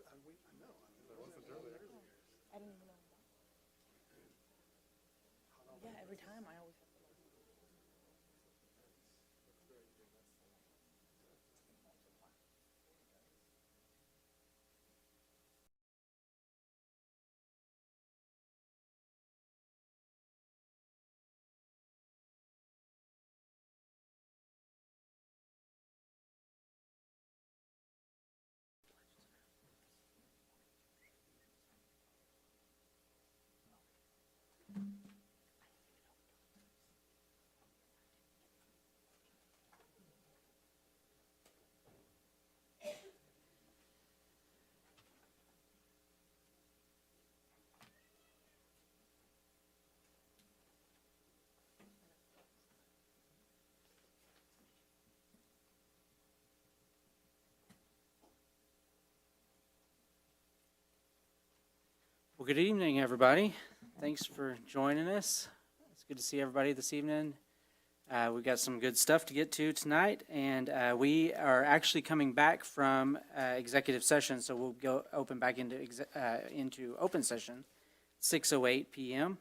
what? I know. There wasn't earlier. I didn't even know that. Yeah, every time I always have to. Well, good evening, everybody. Thanks for joining us. It's good to see everybody this evening. We've got some good stuff to get to tonight, and we are actually coming back from executive session, so we'll go open back into open session, 6:08 p.m.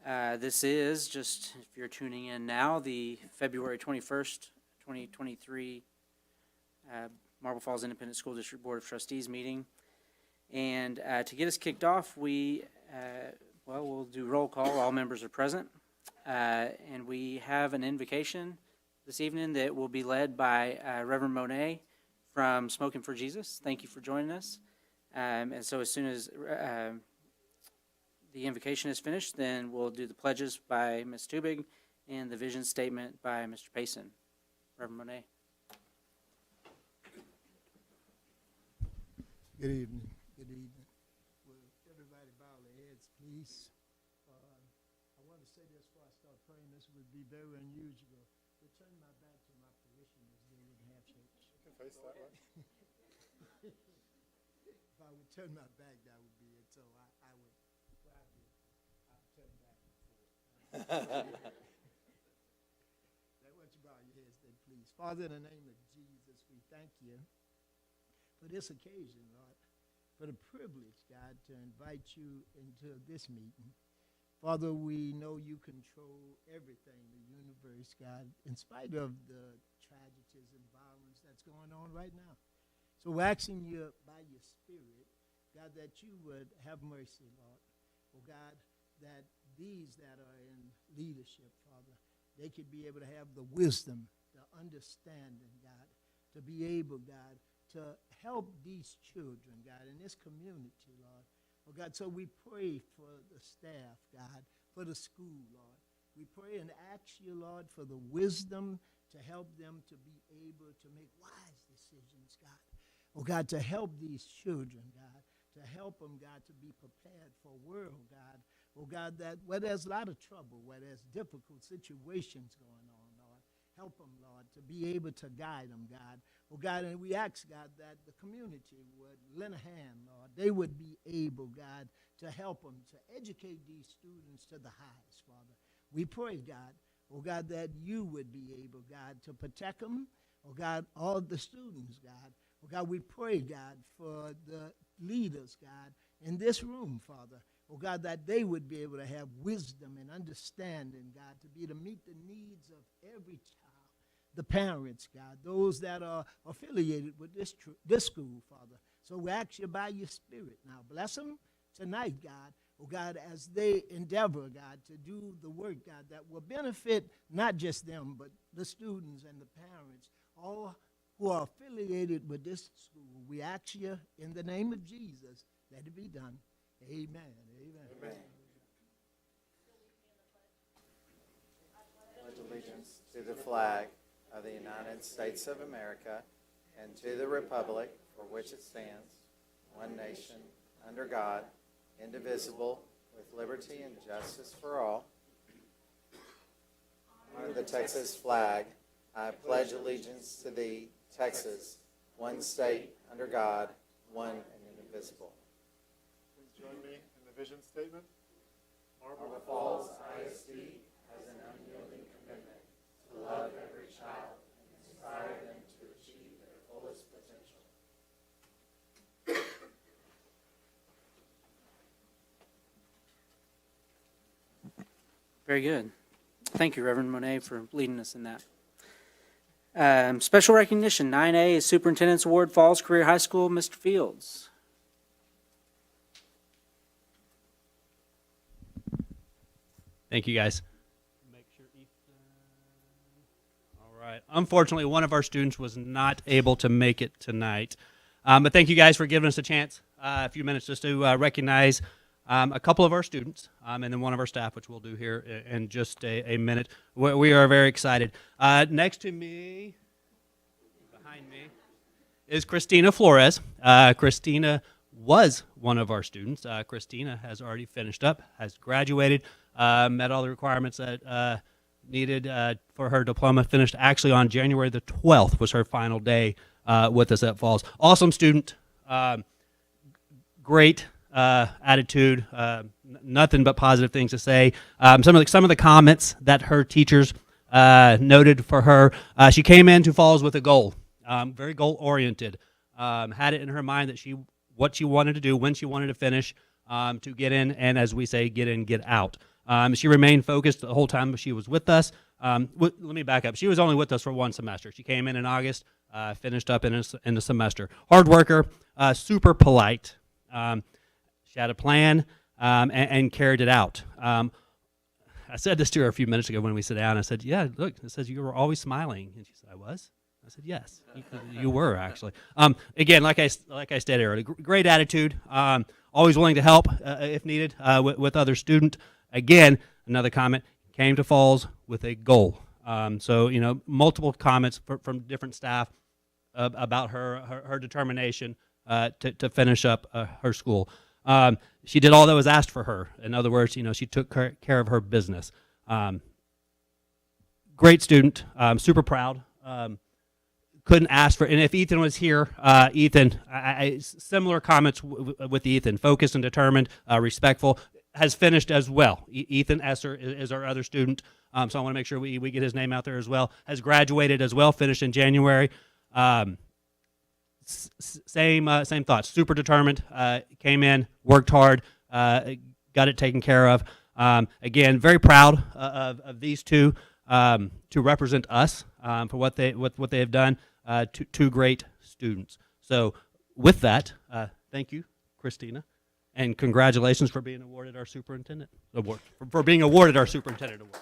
This is, just if you're tuning in now, the February 21st, 2023 Marble Falls Independent School District Board of Trustees meeting. And to get us kicked off, we'll do roll call. All members are present. And we have an invocation this evening that will be led by Reverend Monet from Smoking for Jesus. Thank you for joining us. And so as soon as the invocation is finished, then we'll do the pledges by Ms. Tubig and the vision statement by Mr. Payson. Reverend Monet. Good evening. Good evening. Will everybody bow their heads, please? I want to say this before I start praying. This would be very unusual. To turn my back to my parishioners, they wouldn't have church. You can face that way. If I would turn my back, that would be it. So I would probably turn back and forth. I want you to bow your heads then, please. Father, in the name of Jesus, we thank you for this occasion, Lord, for the privilege, God, to invite you into this meeting. Father, we know you control everything, the universe, God, in spite of the tragedies and violence that's going on right now. So we're asking you by your Spirit, God, that you would have mercy, Lord. Oh, God, that these that are in leadership, Father, they could be able to have the wisdom, the understanding, God, to be able, God, to help these children, God, in this community, Lord. Oh, God, so we pray for the staff, God, for the school, Lord. We pray and ask you, Lord, for the wisdom to help them to be able to make wise decisions, God. Oh, God, to help these children, God, to help them, God, to be prepared for a world, God. Oh, God, that where there's a lot of trouble, where there's difficult situations going on, Lord, help them, Lord, to be able to guide them, God. Oh, God, and we ask, God, that the community would lend a hand, Lord. They would be able, God, to help them, to educate these students to the highest, Father. We pray, God, oh, God, that you would be able, God, to protect them. Oh, God, all the students, God. Oh, God, we pray, God, for the leaders, God, in this room, Father. Oh, God, that they would be able to have wisdom and understanding, God, to be able to meet the needs of every child. The parents, God, those that are affiliated with this school, Father. So we ask you by your Spirit now. Bless them tonight, God. Oh, God, as they endeavor, God, to do the work, God, that will benefit not just them, but the students and the parents, all who are affiliated with this school. We ask you in the name of Jesus, let it be done. Amen. Amen. Amen. Pledge allegiance to the flag of the United States of America and to the republic for which it stands, one nation, under God, indivisible, with liberty and justice for all. Honor the Texas flag. I pledge allegiance to thee, Texas, one state, under God, one and indivisible. Please join me in the vision statement. Marble Falls ISD has an unyielding commitment to love every child and inspire them to achieve their fullest potential. Very good. Thank you, Reverend Monet, for leading us in that. Special recognition, 9A is Superintendent's Award, Falls Career High School, Mr. Fields. Thank you, guys. All right. Unfortunately, one of our students was not able to make it tonight. But thank you guys for giving us a chance, a few minutes just to recognize a couple of our students and then one of our staff, which we'll do here in just a minute. We are very excited. Next to me, behind me, is Christina Flores. Christina was one of our students. Christina has already finished up, has graduated, met all the requirements that needed for her diploma, finished actually on January the 12th was her final day with us at Falls. Awesome student, great attitude, nothing but positive things to say. Some of the comments that her teachers noted for her, she came into Falls with a goal, very goal-oriented, had it in her mind that what she wanted to do, when she wanted to finish, to get in, and as we say, get in, get out. She remained focused the whole time she was with us. Let me back up. She was only with us for one semester. She came in August, finished up in the semester. Hard worker, super polite. She had a plan and carried it out. I said this to her a few minutes ago when we sat down. I said, yeah, look, it says you were always smiling. And she said, I was? I said, yes, you were actually. Again, like I stated earlier, great attitude, always willing to help if needed with other student. Again, another comment, came to Falls with a goal. So, multiple comments from different staff about her determination to finish up her school. She did all that was asked for her. In other words, she took care of her business. Great student, super proud. Couldn't ask for, and if Ethan was here, Ethan, similar comments with Ethan, focused and determined, respectful, has finished as well. Ethan Esser is our other student, so I want to make sure we get his name out there as well. Has graduated as well, finished in January. Same thoughts, super determined, came in, worked hard, got it taken care of. Again, very proud of these two to represent us for what they have done. Two great students. So with that, thank you, Christina, and congratulations for being awarded our superintendent award. For being awarded our superintendent award.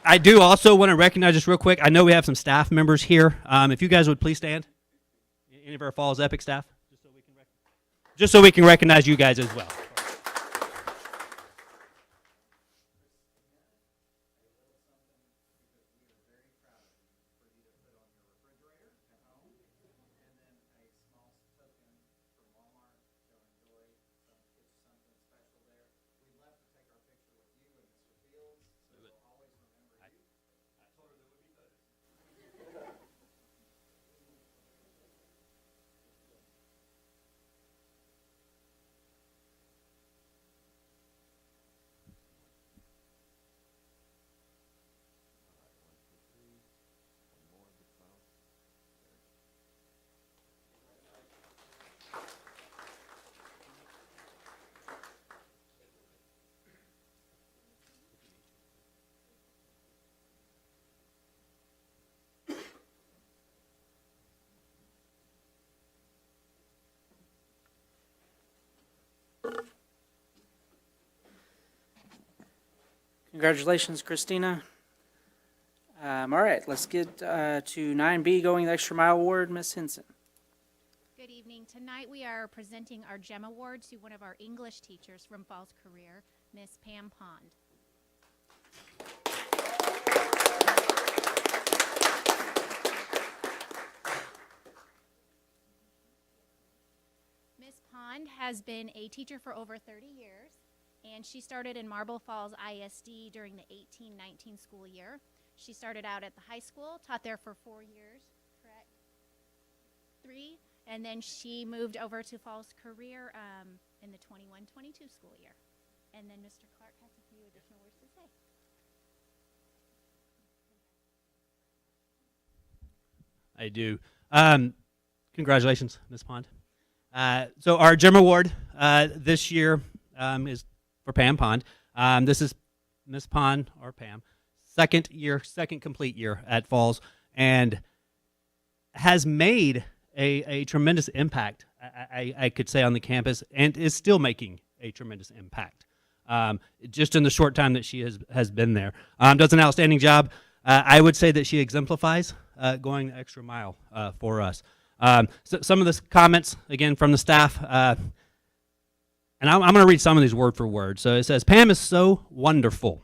I do also want to recognize just real quick. I know we have some staff members here. If you guys would please stand, any of our Falls Epic staff, just so we can recognize you guys as well. Congratulations, Christina. All right, let's get to 9B, Going the Extra Mile Award, Ms. Henson. Good evening. Tonight we are presenting our GEM Award to one of our English teachers from Falls Career, Miss Pam Pond. Miss Pond has been a teacher for over 30 years, and she started in Marble Falls ISD during the 18-19 school year. She started out at the high school, taught there for 4 years, correct? 3, and then she moved over to Falls Career in the 21-22 school year. And then Mr. Clark has a few additional words to say. I do. Congratulations, Ms. Pond. So our GEM Award this year is for Pam Pond. This is Miss Pond, or Pam, second complete year at Falls, and has made a tremendous impact, I could say, on the campus, and is still making a tremendous impact. Just in the short time that she has been there. Does an outstanding job. I would say that she exemplifies going the extra mile for us. So some of the comments, again, from the staff, and I'm going to read some of these word for word. So it says, Pam is so wonderful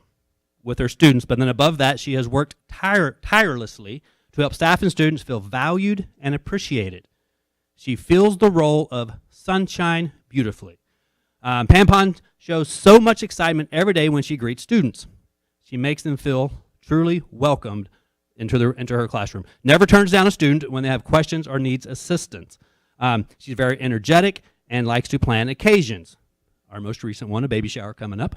with her students, but then above that, she has worked tirelessly to help staff and students feel valued and appreciated. She fills the role of sunshine beautifully. Pam Pond shows so much excitement every day when she greets students. She makes them feel truly welcomed into her classroom. Never turns down a student when they have questions or needs assistance. She's very energetic and likes to plan occasions. Our most recent one, a baby shower coming up.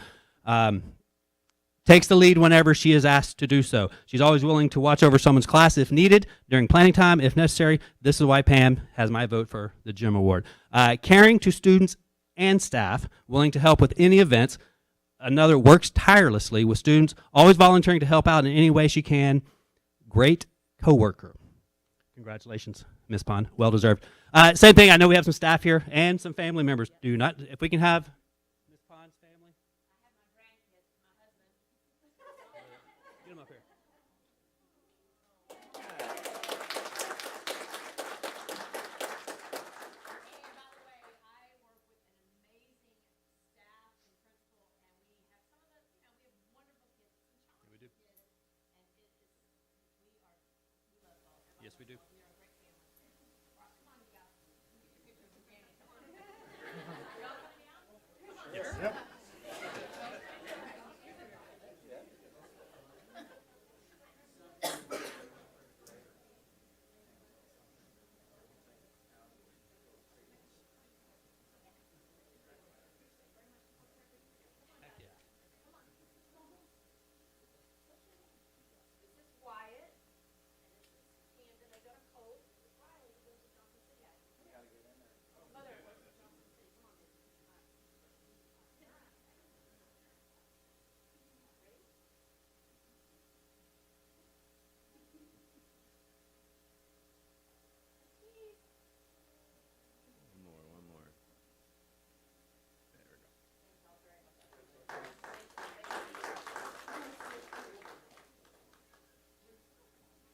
Takes the lead whenever she is asked to do so. She's always willing to watch over someone's class if needed, during planning time, if necessary. This is why Pam has my vote for the Jim Award. Caring to students and staff, willing to help with any events. Another, works tirelessly with students, always volunteering to help out in any way she can. Great coworker. Congratulations, Miss Pond. Well deserved. Same thing. I know we have some staff here and some family members. If we can have Miss Pond's family. I have my grandkids, my husband. Get them up here. Yes, we do. Yep.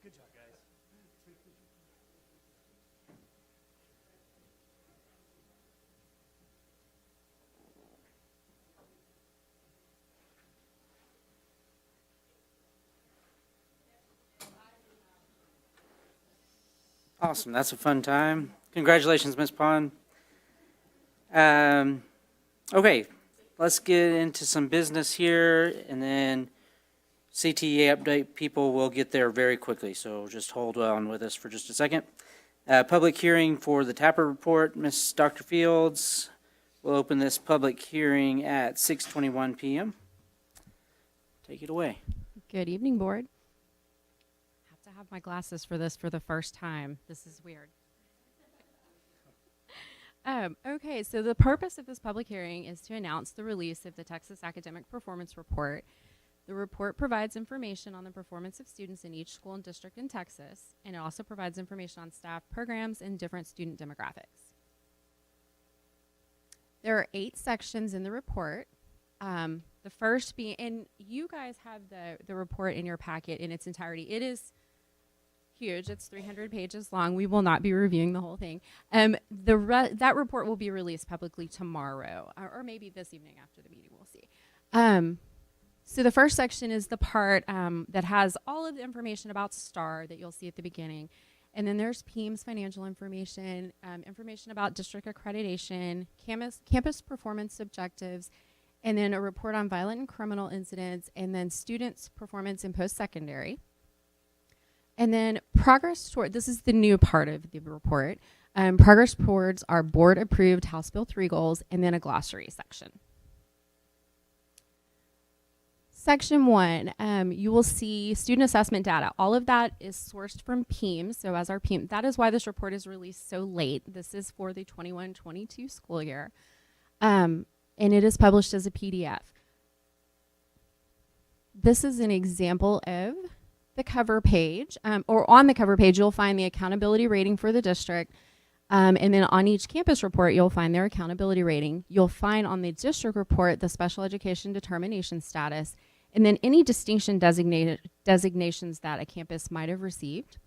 Good job, guys. Awesome. That's a fun time. Congratulations, Miss Pond. Okay, let's get into some business here, and then CTE update people will get there very quickly, so just hold on with us for just a second. Public hearing for the Tapper report. Miss Dr. Fields will open this public hearing at 6:21 p.m. Take it away. Good evening, board. I have to have my glasses for this for the first time. This is weird. Okay, so the purpose of this public hearing is to announce the release of the Texas Academic Performance Report. The report provides information on the performance of students in each school and district in Texas, and it also provides information on staff, programs, and different student demographics. There are 8 sections in the report. The first being, and you guys have the report in your packet in its entirety. It is huge. It's 300 pages long. We will not be reviewing the whole thing. That report will be released publicly tomorrow, or maybe this evening after the meeting. We'll see. So the first section is the part that has all of the information about STAR that you'll see at the beginning. And then there's PEAM's financial information, information about district accreditation, campus performance objectives, and then a report on violent and criminal incidents, and then students' performance in post-secondary. And then progress toward, this is the new part of the report, progress towards our board-approved House Bill 3 goals, and then a glossary section. Section 1, you will see student assessment data. All of that is sourced from PEAM. So as our PEAM, that is why this report is released so late. This is for the 21-22 school year. and it is published as a PDF. This is an example of the cover page, or on the cover page, you'll find the accountability rating for the district. And then on each campus report, you'll find their accountability rating. You'll find on the district report the special education determination status, and then any distinction designations that a campus might have received.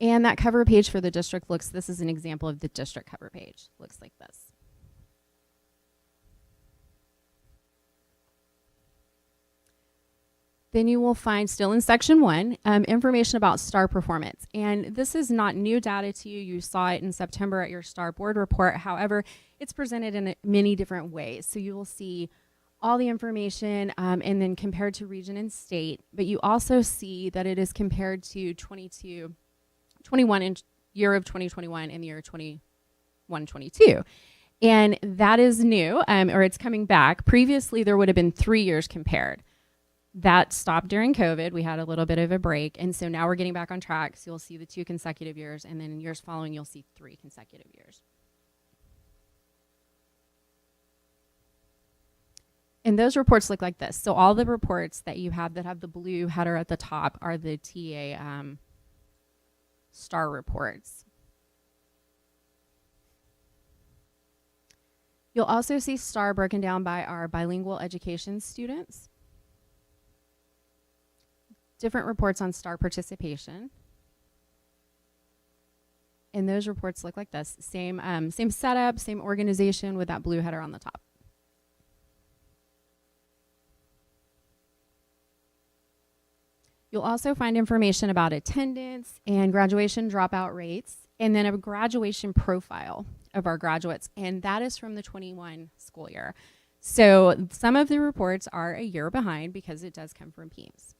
And that cover page for the district this is an example of the district cover page. Looks like this. Then you will find, still in section 1, information about STAR performance. And this is not new data to you. You saw it in September at your STAR board report. However, it's presented in many different ways. So you will see all the information and then compared to region and state. But you also see that it is compared to 21 in year of 2021 and the year 21-22. And that is new, or it's coming back. Previously, there would have been 3 years compared. That stopped during COVID. We had a little bit of a break. And so now we're getting back on track. So you'll see the 2 consecutive years. And then in years following, you'll see 3 consecutive years. And those reports look like this. So all the reports that you have that have the blue header at the top are the TA STAR reports. You'll also see STAR broken down by our bilingual education students. Different reports on STAR participation. And those reports look like this. Same setup, same organization with that blue header on the top. You'll also find information about attendance and graduation dropout rates, and then a graduation profile of our graduates, and that is from the 21 school year. So some of the reports are a year behind because it does come from PEAMS.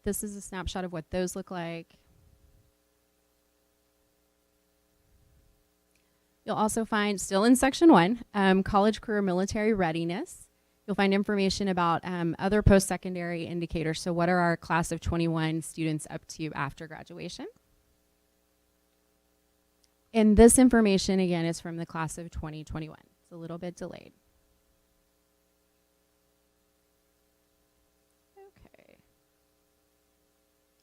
This is a snapshot of what those look like. You'll also find, still in section 1, college career military readiness. You'll find information about other post-secondary indicators. So what are our class of 21 students up to after graduation? And this information, again, is from the class of 2021. It's a little bit delayed. Okay.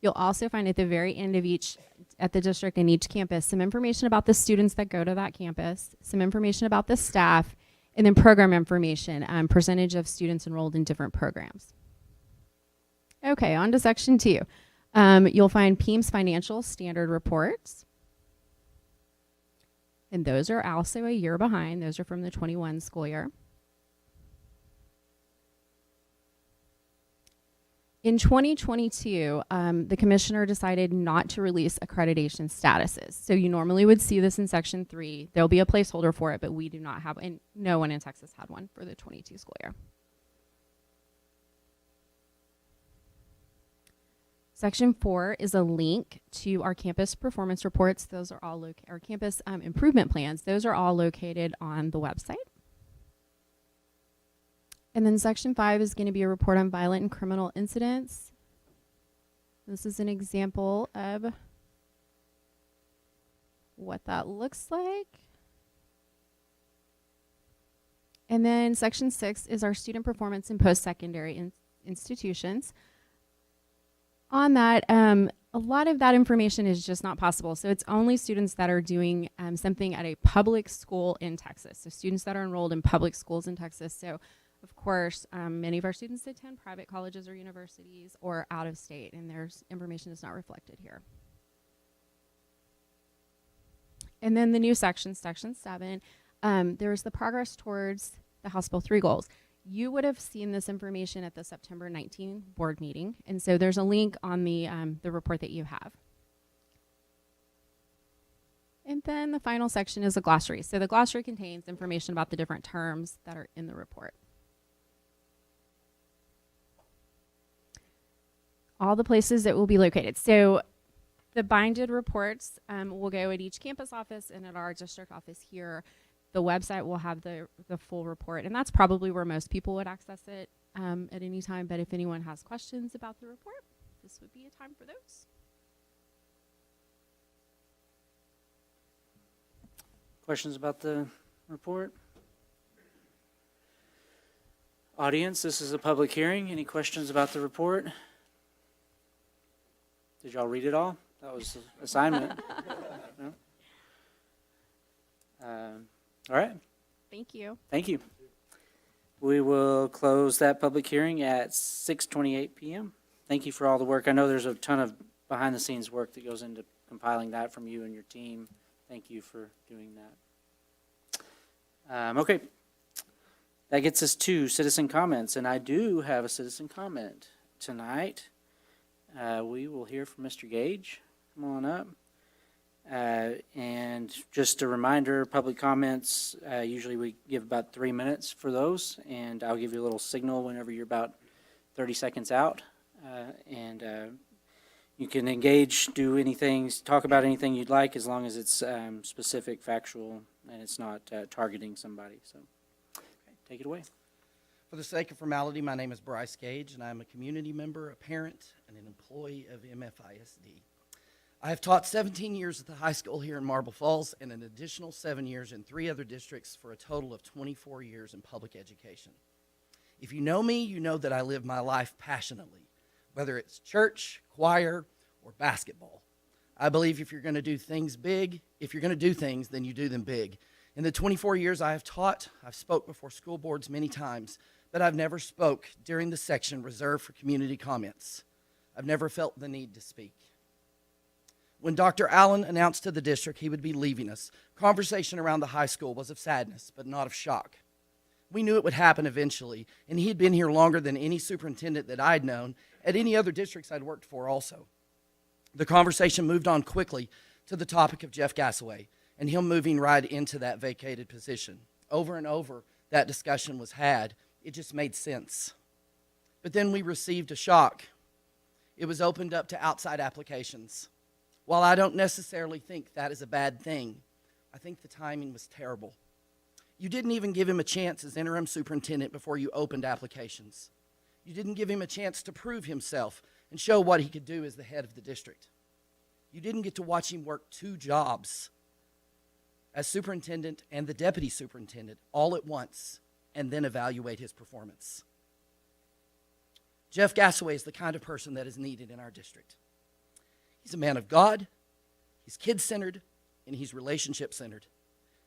You'll also find at the very end of at the district and each campus, some information about the students that go to that campus, some information about the staff, and then program information, percentage of students enrolled in different programs. Okay, on to section 2. You'll find PEAMS financial standard reports. And those are also a year behind. Those are from the 21 school year. In 2022, the commissioner decided not to release accreditation statuses. So you normally would see this in section 3. There'll be a placeholder for it, but we do not have, and no one in Texas had one for the 22 school year. Section 4 is a link to our campus performance reports. Those are all our campus improvement plans. Those are all located on the website. And then section 5 is going to be a report on violent and criminal incidents. This is an example of what that looks like. And then section 6 is our student performance in post-secondary institutions. On that, a lot of that information is just not possible. So it's only students that are doing something at a public school in Texas. So students that are enrolled in public schools in Texas. So of course, many of our students attend private colleges or universities or out of state, and their information is not reflected here. And then the new section, section 7, there's the progress towards the House Bill 3 goals. You would have seen this information at the September 19 board meeting, and so there's a link on the report that you have. And then the final section is a glossary. So the glossary contains information about the different terms that are in the report. All the places that will be located. So the binded reports will go at each campus office and at our district office here. The website will have the full report, and that's probably where most people would access it at any time. But if anyone has questions about the report, this would be a time for those. Questions about the report? Audience, this is a public hearing. Any questions about the report? Did y'all read it all? That was the assignment. No? All right, Thank you. thank you. We will close that public hearing at 6:28 PM. Thank you for all the work. I know there's a ton of behind-the-scenes work that goes into compiling that from you and your team. Thank you for doing that. Okay. That gets us to citizen comments, and I do have a citizen comment tonight. We will hear from Mr. Gage. Come on up. And just a reminder, public comments, usually we give about 3 minutes for those, and I'll give you a little signal whenever you're about 30 seconds out. You can engage, do anything, talk about anything you'd like, as long as it's specific, factual, and it's not targeting somebody. So, okay, take it away. For the sake of formality, my name is Bryce Gage, and I'm a community member, a parent, and an employee of MFISD. I have taught 17 years at the high school here in Marble Falls and an additional 7 years in 3 other districts for a total of 24 years in public education. If you know me, you know that I live my life passionately, whether it's church, choir, or basketball. I believe if you're going to do things big, if you're going to do things, then you do them big. In the 24 years I have taught, I've spoke before school boards many times, but I've never spoke during the section reserved for community comments. I've never felt the need to speak. When Dr. Allen announced to the district he would be leaving us, conversation around the high school was of sadness, but not of shock. We knew it would happen eventually, and he had been here longer than any superintendent that I'd known at any other districts I'd worked for also. The conversation moved on quickly to the topic of Jeff Gassaway and him moving right into that vacated position. Over and over, that discussion was had. It just made sense. But then we received a shock. It was opened up to outside applications. While I don't necessarily think that is a bad thing, I think the timing was terrible. You didn't even give him a chance as interim superintendent before you opened applications. You didn't give him a chance to prove himself and show what he could do as the head of the district. You didn't get to watch him work 2 jobs as superintendent and the deputy superintendent all at once and then evaluate his performance. Jeff Gassaway is the kind of person that is needed in our district. He's a man of God, he's kid-centered, and he's relationship-centered.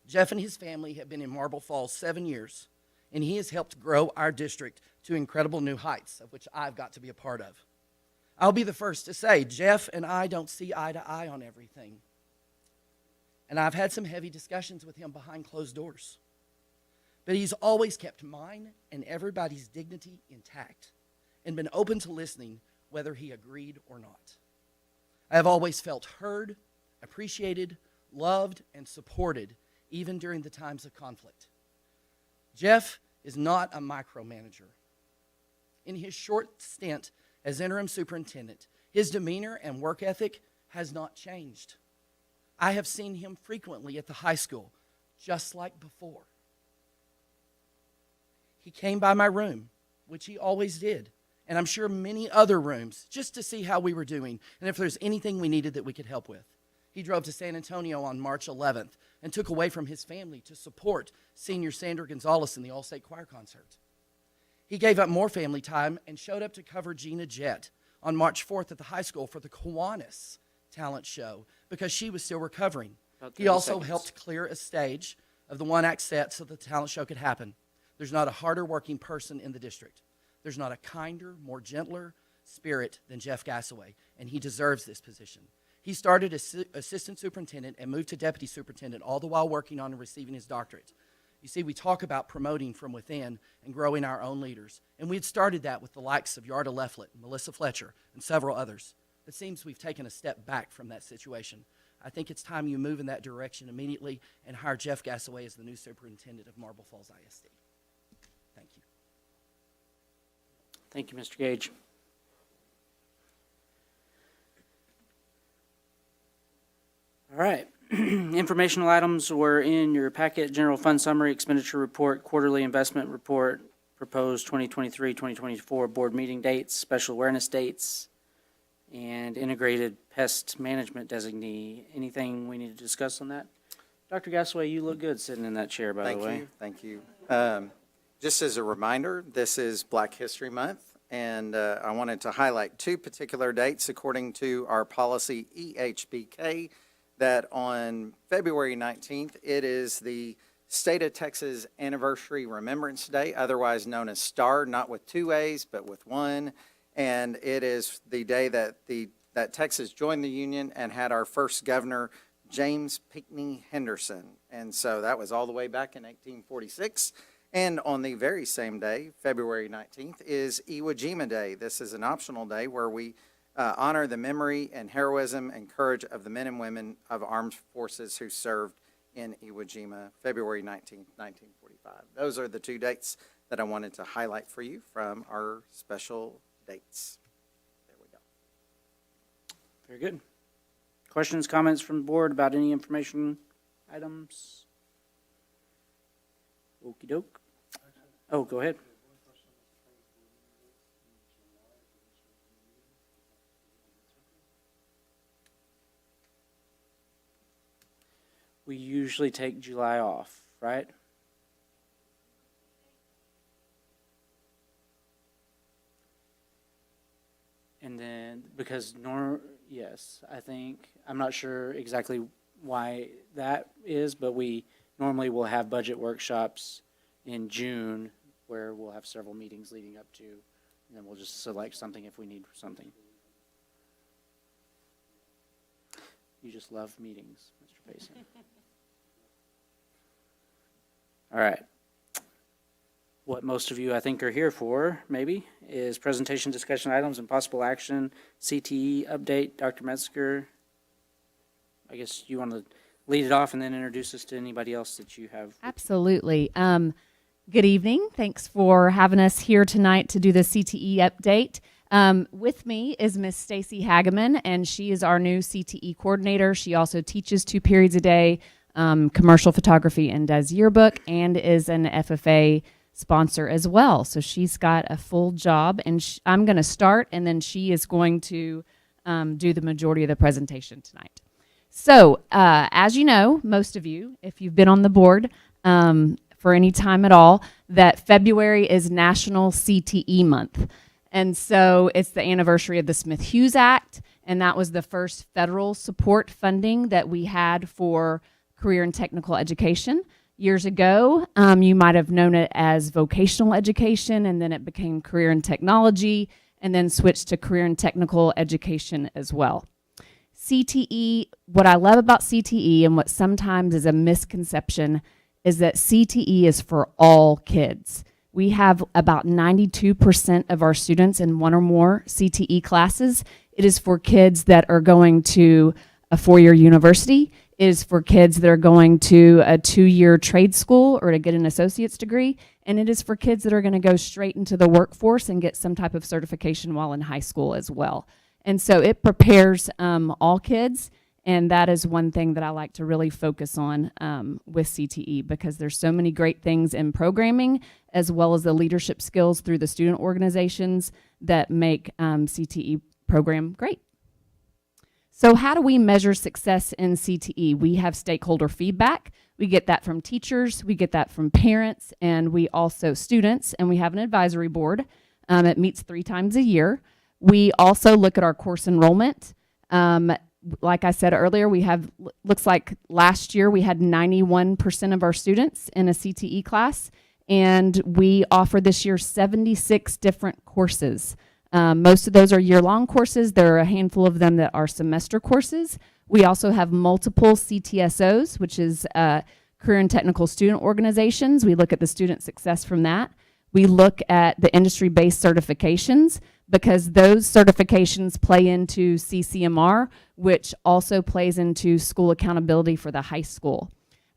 Jeff and his family have been in Marble Falls 7 years, and he has helped grow our district to incredible new heights, of which I've got to be a part of. I'll be the first to say, Jeff and I don't see eye to eye on everything. And I've had some heavy discussions with him behind closed doors. But he's always kept mine and everybody's dignity intact and been open to listening whether he agreed or not. I have always felt heard, appreciated, loved, and supported, even during the times of conflict. Jeff is not a micromanager. In his short stint as interim superintendent, his demeanor and work ethic has not changed. I have seen him frequently at the high school, just like before. He came by my room, which he always did, and I'm sure many other rooms, just to see how we were doing and if there's anything we needed that we could help with. He drove to San Antonio on March 11th and took away from his family to support senior Sandra Gonzalez in the All-State Choir Concert. He gave up more family time and showed up to cover Gina Jett on March 4th at the high school for the Kiwanis talent show because she was still recovering. He also helped clear a stage of the one-act set so the talent show could happen. There's not a harder working person in the district. There's not a kinder, more gentler spirit than Jeff Gassaway, and he deserves this position. He started as assistant superintendent and moved to deputy superintendent, all the while working on and receiving his doctorate. You see, we talk about promoting from within and growing our own leaders, and we had started that with the likes of Yarda Lefflett, Melissa Fletcher, and several others. It seems we've taken a step back from that situation. I think it's time you move in that direction immediately and hire Jeff Gassaway as the new superintendent of Marble Falls ISD. Thank you. Thank you, Mr. Gage. All right. Informational items were in your packet: general fund summary, expenditure report, quarterly investment report, proposed 2023-2024 board meeting dates, special awareness dates, and integrated pest management designee. Anything we need to discuss on that? Dr. Gasaway, you look good sitting in that chair, by the way. Thank you. Just as a reminder, this is Black History Month, and I wanted to highlight two particular dates according to our policy EHBK, that on February 19th, it is the State of Texas Anniversary Remembrance Day, otherwise known as STAR, not with two A's, but with one. And it is the day that that Texas joined the Union and had our first governor, James Pinckney Henderson. And so that was all the way back in 1846. And on the very same day, February 19th, is Iwo Jima Day. This is an optional day where we honor the memory and heroism and courage of the men and women of armed forces who served in Iwo Jima, February 19th, 1945. Those are the two dates that I wanted to highlight for you from our special dates. There we go. Very good. Questions, comments from the board about any information items? Okey doke. Oh, go ahead. We usually take July off, right? And then, because yes, I think, I'm not sure exactly why that is, but we normally will have budget workshops in June where we'll have several meetings leading up to, and then we'll just select something if we need something. You just love meetings, Mr. Payson. All right. What most of you, I think, are here for, maybe, is presentation, discussion items, and possible action, CTE update. Dr. Metzger, I guess you want to lead it off and then introduce us to anybody else that you have. Absolutely. Good evening. Thanks for having us here tonight to do the CTE update. With me is Miss Stacy Hageman, and she is our new CTE coordinator. She also teaches 2 periods a day, commercial photography, and does yearbook, and is an FFA sponsor as well. So she's got a full job, and I'm going to start, and then she is going to do the majority of the presentation tonight. So as you know, most of you, if you've been on the board for any time at all, that February is National CTE Month. And so it's the anniversary of the Smith-Hughes Act, and that was the first federal support funding that we had for career and technical education. Years ago, you might have known it as vocational education, and then it became career and technology, and then switched to career and technical education as well. CTE, what I love about CTE and what sometimes is a misconception is that CTE is for all kids. We have about 92% of our students in 1 or more CTE classes. It is for kids that are going to a 4-year university. It is for kids that are going to a 2-year trade school or to get an associate's degree. And it is for kids that are going to go straight into the workforce and get some type of certification while in high school as well. And so it prepares all kids. And that is one thing that I like to really focus on with CTE, because there's so many great things in programming, as well as the leadership skills through the student organizations that make CTE program great. So how do we measure success in CTE? We have stakeholder feedback. We get that from teachers, we get that from parents, and we also students, and we have an advisory board. It meets 3 times a year. We also look at our course enrollment. Like I said earlier, we have, looks like last year we had 91% of our students in a CTE class, and we offer this year 76 different courses. Most of those are year-long courses. There are a handful of them that are semester courses. We also have multiple CTSOs, which is career and technical student organizations. We look at the student success from that. We look at the industry-based certifications, because those certifications play into CCMR, which also plays into school accountability for the high school.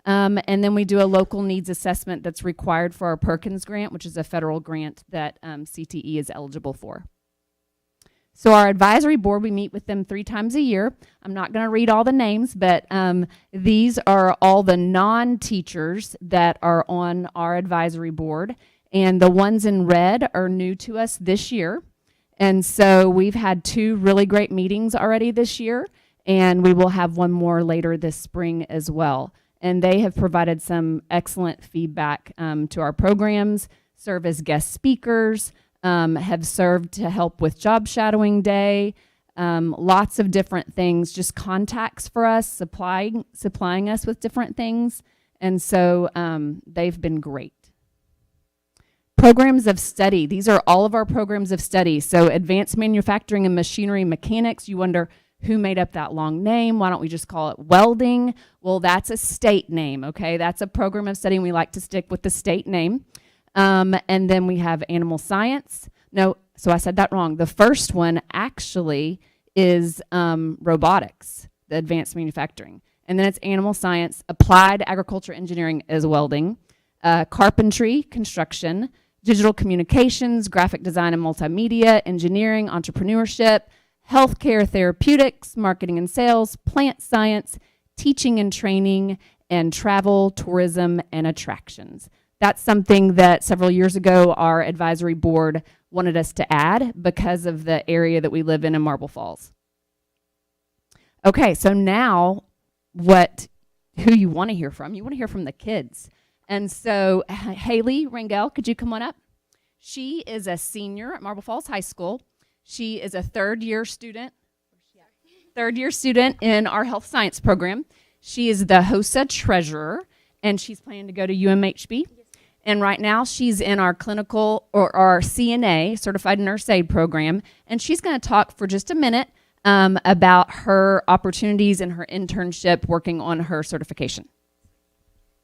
And then we do a local needs assessment that's required for our Perkins grant, which is a federal grant that CTE is eligible for. So our advisory board, we meet with them 3 times a year. I'm not going to read all the names, but these are all the non-teachers that are on our advisory board. And the ones in red are new to us this year. And so we've had 2 really great meetings already this year, and we will have one more later this spring as well. and they have provided some excellent feedback to our programs, serve as guest speakers, have served to help with job shadowing day, lots of different things, just contacts for us, supplying us with different things. And so they've been great. Programs of study. These are all of our programs of study. So advanced manufacturing and machinery mechanics, you wonder who made up that long name? Why don't we just call it welding? Well, that's a state name, okay? That's a program of study, and we like to stick with the state name. And then we have animal science. No, so I said that wrong. The first one actually is robotics, the advanced manufacturing. And then it's animal science, applied agriculture engineering is welding, carpentry, construction, digital communications, graphic design and multimedia, engineering, entrepreneurship, healthcare, therapeutics, marketing and sales, plant science, teaching and training, and travel, tourism, and attractions. That's something that several years ago our advisory board wanted us to add because of the area that we live in Marble Falls. Okay, so now who you want to hear from? You want to hear from the kids. And so Haley Rangel, could you come on up? She is a senior at Marble Falls High School. She is a third-year student in our health science program. She is the HOSA treasurer, and she's planning to go to UMHB. And right now she's in our clinical or our CNA, Certified Nurse Aide program, and she's going to talk for just a minute about her opportunities and her internship working on her certification.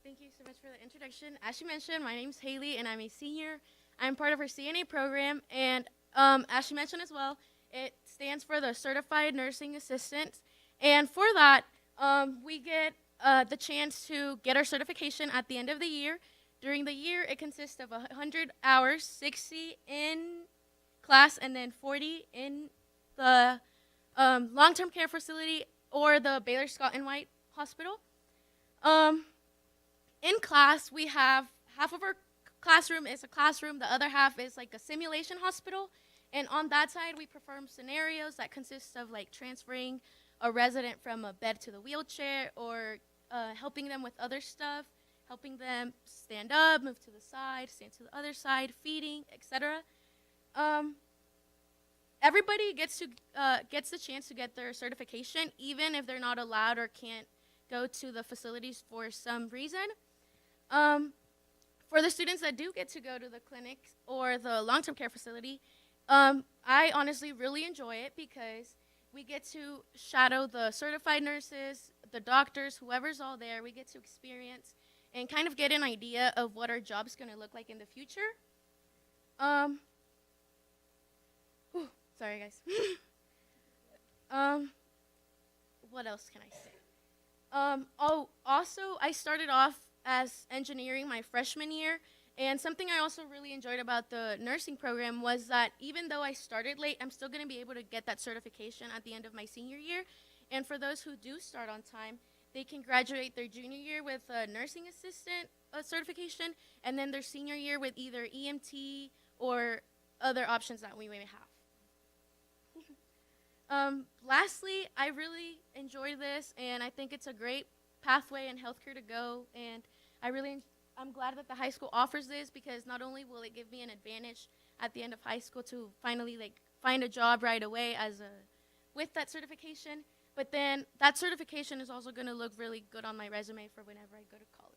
Thank you so much for the introduction. As she mentioned, my name's Haley, and I'm a senior. I'm part of her CNA program, and as she mentioned as well, it stands for the Certified Nursing Assistant. And for that, we get the chance to get our certification at the end of the year. During the year, it consists of 100 hours, 60 in class, and then 40 in the long-term care facility or the Baylor Scott and White Hospital. In class, we have half of our classroom is a classroom, the other half is like a simulation hospital, and on that side, we perform scenarios that consist of like transferring a resident from a bed to the wheelchair or helping them with other stuff, helping them stand up, move to the side, stand to the other side, feeding, etc. Everybody gets the chance to get their certification, even if they're not allowed or can't go to the facilities for some reason. For the students that do get to go to the clinic or the long-term care facility, I honestly really enjoy it because we get to shadow the certified nurses, the doctors, whoever's all there. We get to experience and kind of get an idea of what our job's going to look like in the future. Sorry, guys. What else can I say? Also, I started off as engineering my freshman year, and something I also really enjoyed about the nursing program was that even though I started late, I'm still going to be able to get that certification at the end of my senior year. And for those who do start on time, they can graduate their junior year with a nursing assistant certification, and then their senior year with either EMT or other options that we may have. Lastly, I really enjoyed this, and I think it's a great pathway in healthcare to go, and I'm glad that the high school offers this because not only will it give me an advantage at the end of high school to finally find a job right away with that certification, but then that certification is also going to look really good on my resume for whenever I go to college.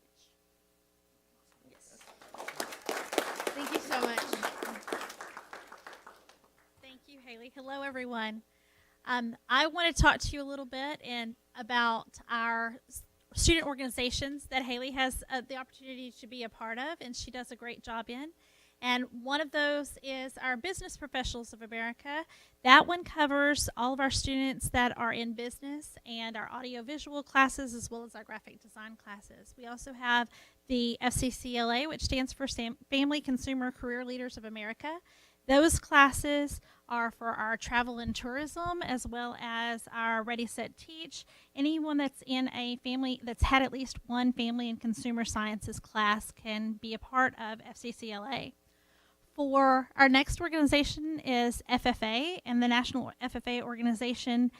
Yes. Thank you so much. Thank you, Haley. Hello, everyone. I want to talk to you a little bit about our student organizations that Haley has the opportunity to be a part of, and she does a great job in. And one of those is our Business Professionals of America. That one covers all of our students that are in business and our audiovisual classes as well as our graphic design classes. We also have the FCCLA, which stands for Family Consumer Career Leaders of America. Those classes are for our travel and tourism as well as our Ready, Set, Teach. Anyone that's in a family that's had at least one family and consumer sciences class can be a part of FCCLA. For our next organization is FFA, and the National FFA organization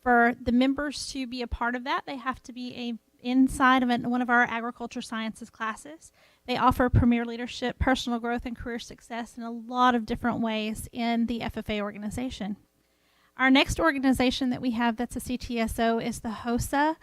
for the members to be a part of that, they have to be inside of one of our agriculture sciences classes. They offer premier leadership, personal growth, and career success in a lot of different ways in the FFA organization. Our next organization that we have that's a CTSO is the HOSA,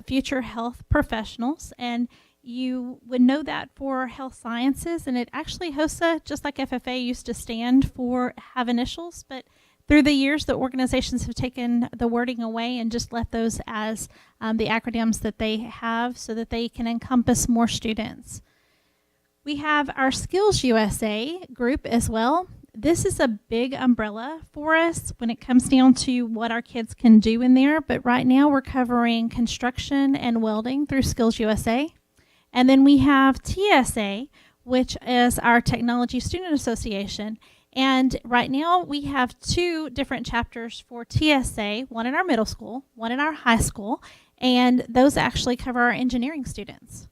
Future Health Professionals, and you would know that for health sciences, and it actually, HOSA, just like FFA, used to stand for, have initials, but through the years, the organizations have taken the wording away and just left those as the acronyms that they have so that they can encompass more students. We have our Skills USA group as well. This is a big umbrella for us when it comes down to what our kids can do in there, but right now we're covering construction and welding through Skills USA. And then we have TSA, which is our Technology Student Association. And right now we have 2 different chapters for TSA, one in our middle school, one in our high school, and those actually cover our engineering students.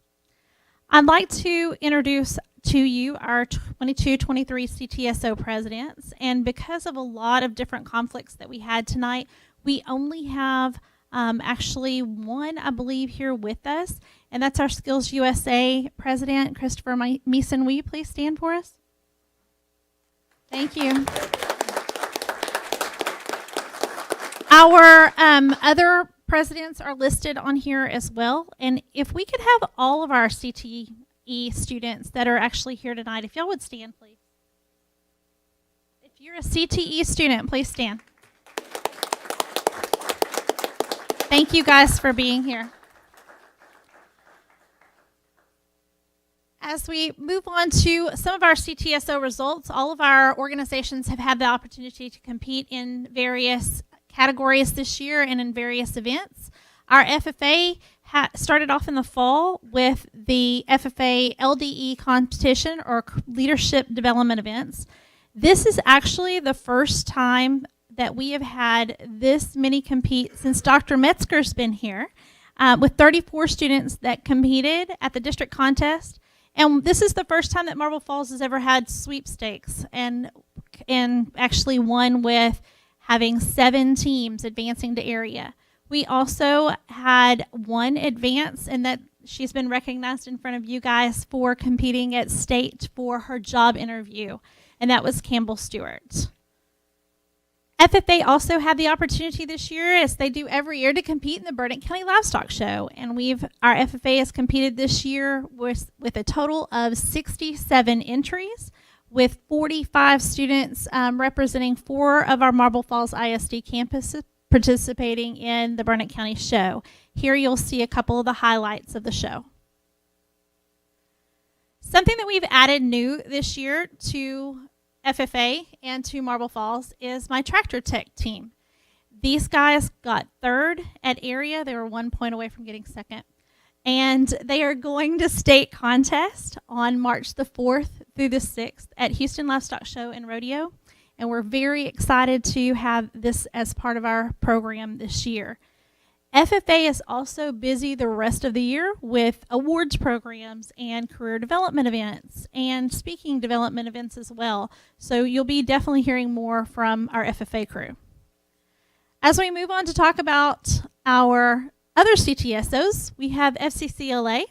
I'd like to introduce to you our 22-23 CTSO presidents, and because of a lot of different conflicts that we had tonight, we only have actually one, I believe, here with us, and that's our Skills USA president, Christopher Meeson. Will you please stand for us? Thank you. Our other presidents are listed on here as well. And if we could have all of our CTE students that are actually here tonight, if y'all would stand, please. If you're a CTE student, please stand. Thank you guys for being here. As we move on to some of our CTSO results, all of our organizations have had the opportunity to compete in various categories this year and in various events. Our FFA started off in the fall with the FFA LDE competition, or leadership development events. This is actually the first time that we have had this many compete since Dr. Metzger's been here, with 34 students that competed at the district contest. And this is the first time that Marble Falls has ever had sweepstakes, and actually won with having 7 teams advancing to area. We also had one advance, and that she's been recognized in front of you guys for competing at state for her job interview, and that was Campbell Stewart. FFA also had the opportunity this year, as they do every year, to compete in the Burnett County Livestock Show. And our FFA has competed this year with a total of 67 entries, with 45 students representing 4 of our Marble Falls ISD campuses participating in the Burnett County Show. Here you'll see a couple of the highlights of the show. Something that we've added new this year to FFA and to Marble Falls is my tractor tech team. These guys got 3rd at area. They were 1 point away from getting 2nd. And they are going to state contest on March the 4th through the 6th at Houston Livestock Show and Rodeo. And we're very excited to have this as part of our program this year. FFA is also busy the rest of the year with awards programs and career development events and speaking development events as well. So you'll be definitely hearing more from our FFA crew. As we move on to talk about our other CTSOs, we have FCCLA.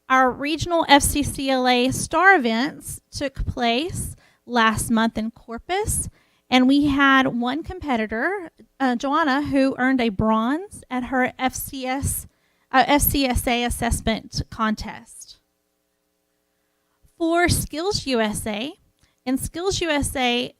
Our regional FCCLA star events took place last month in Corpus. And we had one competitor, Joanna, who earned a bronze at her FCSA assessment contest. For Skills USA, in Skills USA,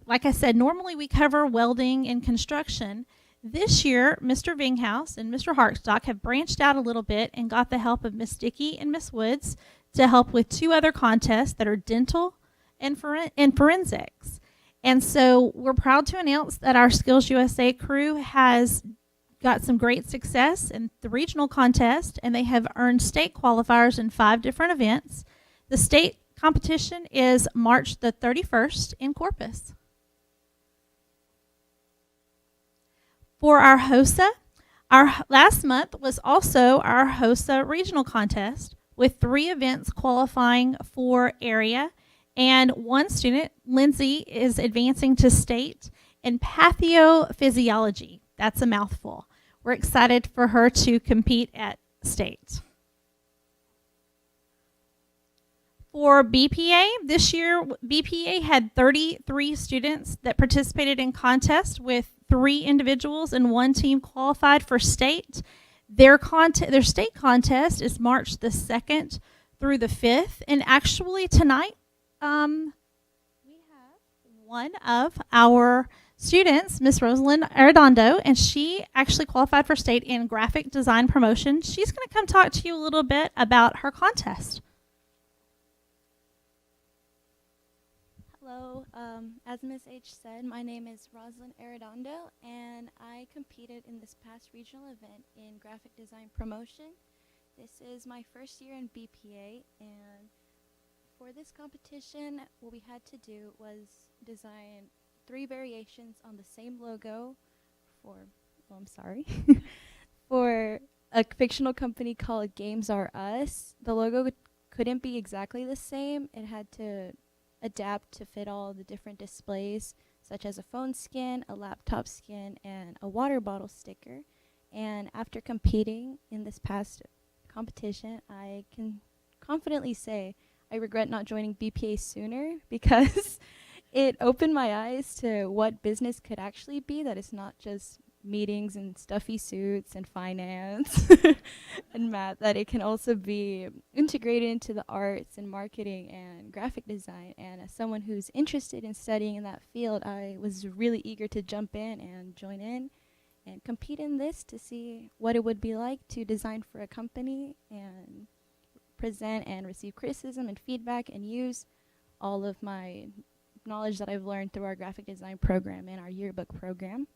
like I said, normally we cover welding and construction. This year, Mr. Vinghouse and Mr. Harkstock have branched out a little bit and got the help of Miss Dickey and Miss Woods to help with 2 other contests that are dental and forensics. And so we're proud to announce that our Skills USA crew has got some great success in the regional contest, and they have earned state qualifiers in 5 different events. The state competition is March the 31st in Corpus. For our HOSA, our last month was also our HOSA regional contest, with 3 events qualifying for area. And one student, Lindsay, is advancing to state in pathophysiology. That's a mouthful. We're excited for her to compete at state. For BPA, this year, BPA had 33 students that participated in contest, with 3 individuals and 1 team qualified for state. Their state contest is March the 2nd through the 5th. And actually tonight, we have one of our students, Miss Rosalind Arredondo, and she actually qualified for state in graphic design promotion. She's going to come talk to you a little bit about her contest. Hello, as Ms. H said, my name is Rosalind Arredondo, and I competed in this past regional event in graphic design promotion. This is my first year in BPA, and for this competition, what we had to do was design 3 variations on the same logo for, for a fictional company called Games R Us. The logo couldn't be exactly the same. It had to adapt to fit all the different displays, such as a phone skin, a laptop skin, and a water bottle sticker. And after competing in this past competition, I can confidently say I regret not joining BPA sooner, because it opened my eyes to what business could actually be, that it's not just meetings and stuffy suits and finance and math, that it can also be integrated into the arts and marketing and graphic design. And as someone who's interested in studying in that field, I was really eager to jump in and join in and compete in this to see what it would be like to design for a company and present and receive criticism and feedback and use all of my knowledge that I've learned through our graphic design program and our yearbook program.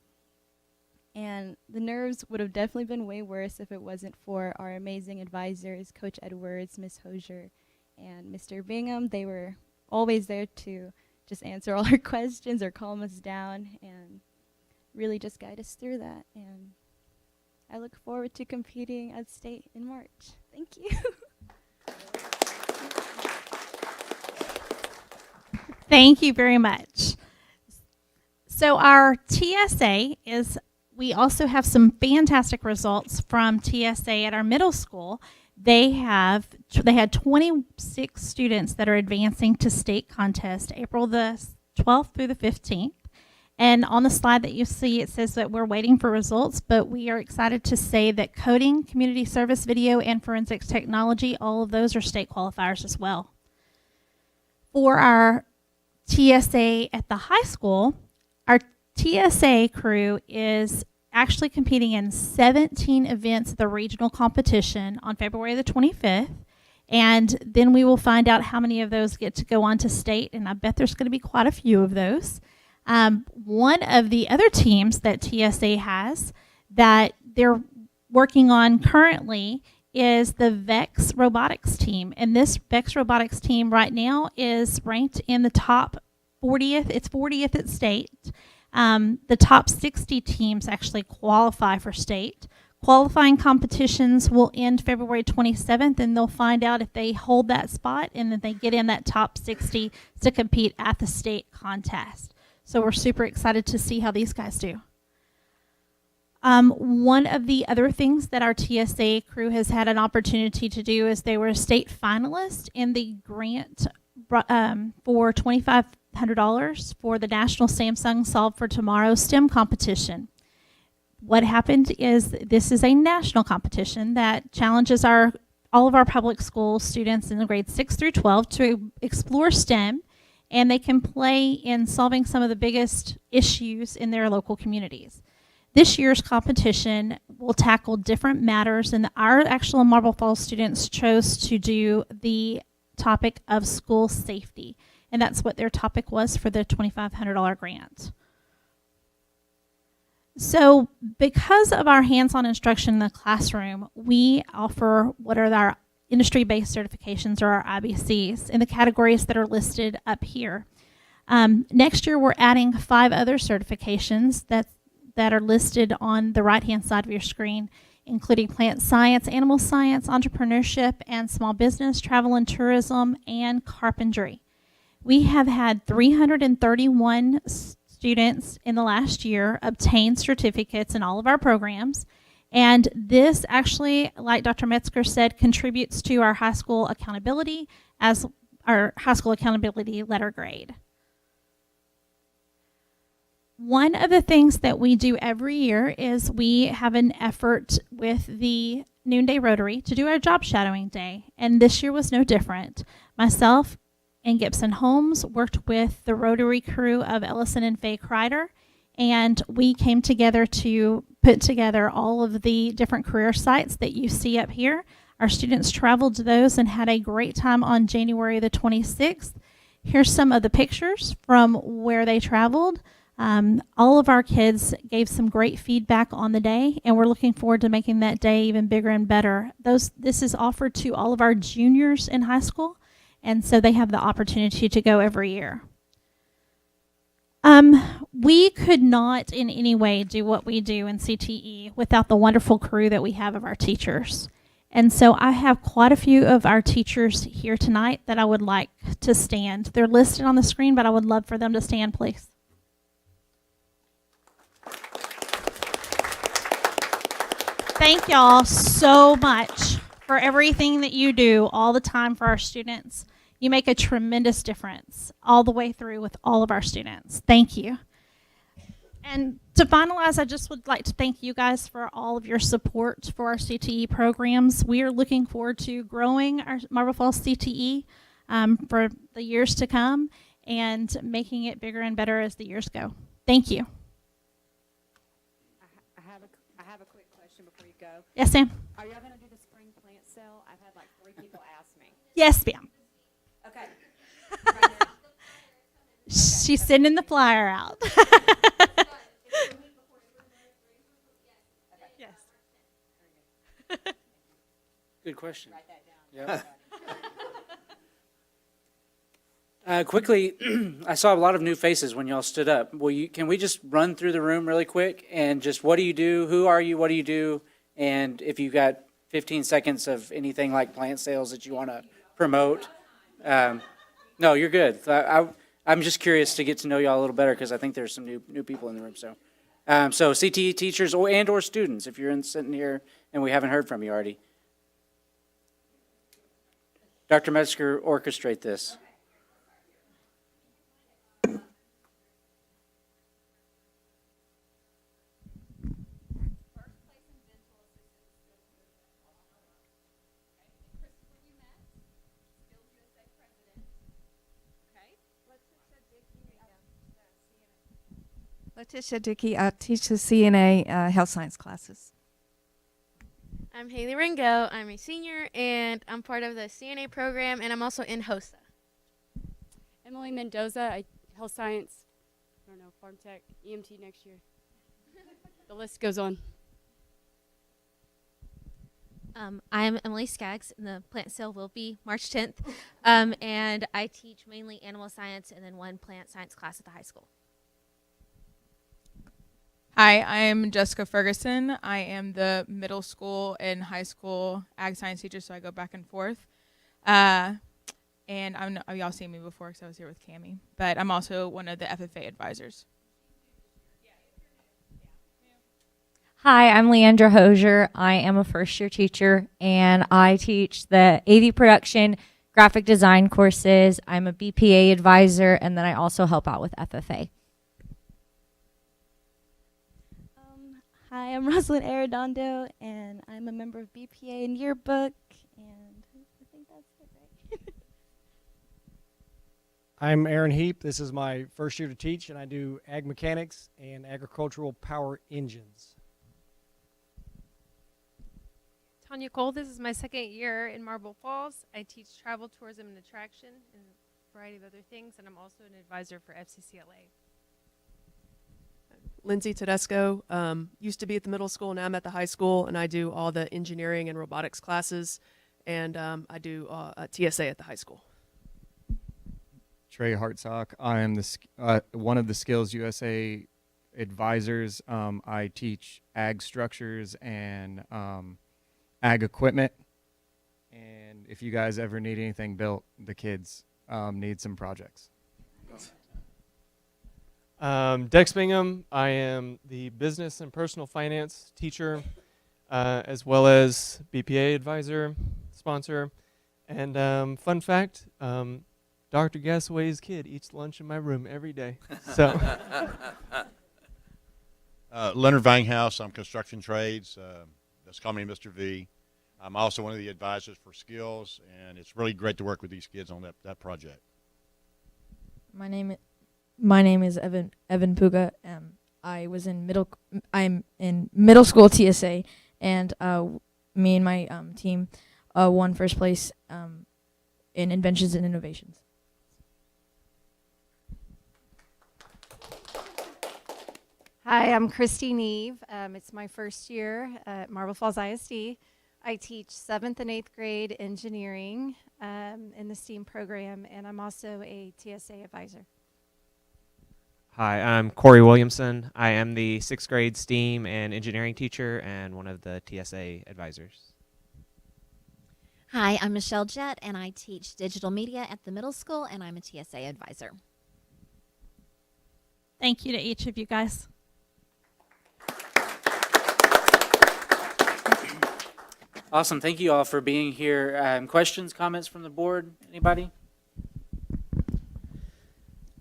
And the nerves would have definitely been way worse if it wasn't for our amazing advisors, Coach Edwards, Ms. Hosier, and Mr. Bingham. They were always there to just answer all our questions or calm us down and really just guide us through that. And I look forward to competing at state in March. Thank you. Thank you very much. So our TSA is, we also have some fantastic results from TSA at our middle school. They had 26 students that are advancing to state contest April the 12th through the 15th. And on the slide that you see, it says that we're waiting for results, but we are excited to say that coding, community service, video, and forensics technology, all of those are state qualifiers as well. For our TSA at the high school, our TSA crew is actually competing in 17 events at the regional competition on February the 25th. And then we will find out how many of those get to go on to state, and I bet there's going to be quite a few of those. One of the other teams that TSA has that they're working on currently is the VEX Robotics team. And this VEX Robotics team right now is ranked in the top 40th. It's 40th at state. The top 60 teams actually qualify for state. Qualifying competitions will end February 27th, and they'll find out if they hold that spot and then they get in that top 60 to compete at the state contest. So we're super excited to see how these guys do. One of the other things that our TSA crew has had an opportunity to do is they were a state finalist in the grant for $2,500 for the National Samsung Solve for Tomorrow STEM competition. What happened is this is a national competition that challenges all of our public school students in the grades 6 through 12 to explore STEM, and they can play in solving some of the biggest issues in their local communities. This year's competition will tackle different matters, and our actual Marble Falls students chose to do the topic of school safety, and that's what their topic was for the $2,500 grant. So because of our hands-on instruction in the classroom, we offer what are our industry-based certifications, or our IBCs, in the categories that are listed up here. Next year, we're adding 5 other certifications that are listed on the right-hand side of your screen, including plant science, animal science, entrepreneurship, and small business, travel and tourism, and carpentry. We have had 331 students in the last year obtained certificates in all of our programs. And this actually, like Dr. Metzger said, contributes to our high school accountability as our high school accountability letter grade. One of the things that we do every year is we have an effort with the Noonday Rotary to do our job shadowing day. And this year was no different. Myself and Gibson Holmes worked with the Rotary crew of Ellison and Faye Kreider, and we came together to put together all of the different career sites that you see up here. Our students traveled to those and had a great time on January the 26th. Here's some of the pictures from where they traveled. All of our kids gave some great feedback on the day, and we're looking forward to making that day even bigger and better. This is offered to all of our juniors in high school, and so they have the opportunity to go every year. We could not in any way do what we do in CTE without the wonderful crew that we have of our teachers. And so I have quite a few of our teachers here tonight that I would like to stand. They're listed on the screen, but I would love for them to stand, please. Thank y'all so much for everything that you do all the time for our students. You make a tremendous difference all the way through with all of our students. Thank you. And to finalize, I just would like to thank you guys for all of your support for our CTE programs. We are looking forward to growing our Marble Falls CTE for the years to come and making it bigger and better as the years go. Thank you. I have a quick question before you go. Yes, ma'am. Are y'all going to do the spring plant sale? I've had like 3 people ask me. Yes, ma'am. Okay. She's sending the flyer out. Yes. Good question. Write that down. Yep. Quickly, I saw a lot of new faces when y'all stood up. Can we just run through the room really quick and just what do you do, who are you, what do you do, and if you got 15 seconds of anything like plant sales that you want to promote. No, you're good. I'm just curious to get to know y'all a little better because I think there's some new people in the room. So CTE teachers or students, if you're sitting here and we haven't heard from you already. Dr. Metzger, orchestrate this. Letitia Dickey, I teach the CNA health science classes. I'm Haley Ringo. I'm a senior, and I'm part of the CNA program, and I'm also in HOSA. Emily Mendoza, health science, I don't know, farm tech, EMT next year. The list goes on. I'm Emily Skaggs, and the plant sale will be March 10th. And I teach mainly animal science and then 1 plant science class at the high school. Hi, I'm Jessica Ferguson. I am the middle school and high school ag science teacher, so I go back and forth. And y'all seen me before because I was here with Cammie, but I'm also one of the FFA advisors. Hi, I'm Leandra Hosier. I am a first-year teacher, and I teach the AV production, graphic design courses. I'm a BPA advisor, and then I also help out with FFA. Hi, I'm Rosalind Arredondo, and I'm a member of BPA and Yearbook, and I think that's it, right? I'm Aaron Heap. This is my first year to teach, and I do ag mechanics and agricultural power engines. Tanya Cole, this is my second year in Marble Falls. I teach travel, tourism, and attraction, and a variety of other things, and I'm also an advisor for FCCLA. Lindsay Tedesco, used to be at the middle school, now I'm at the high school, and I do all the engineering and robotics classes, and I do a TSA at the high school. Trey Hartsock, I am one of the Skills USA advisors. I teach ag structures and ag equipment, and if you guys ever need anything built, the kids need some projects. Dex Bingham. I am the business and personal finance teacher, as well as BPA advisor, sponsor. And fun fact, Dr. Gasaway's kid eats lunch in my room every day. So, Leonard Vanghouse. I'm construction trades. Just call me Mr. V. I'm also one of the advisors for skills, and it's really great to work with these kids on that project. My name is Evan Puga. I'm in middle school TSA, and me and my team won first place in inventions and innovations. Hi, I'm Christine Eve. It's my first year at Marble Falls ISD. I teach 7th and 8th grade engineering in the STEAM program, and I'm also a TSA advisor. Hi, I'm Corey Williamson. I am the 6th grade STEAM and engineering teacher and one of the TSA advisors. Hi, I'm Michelle Jett, and I teach digital media at the middle school, and I'm a TSA advisor. Thank you to each of you guys. Awesome. Thank you all for being here. Questions, comments from the board? Anybody?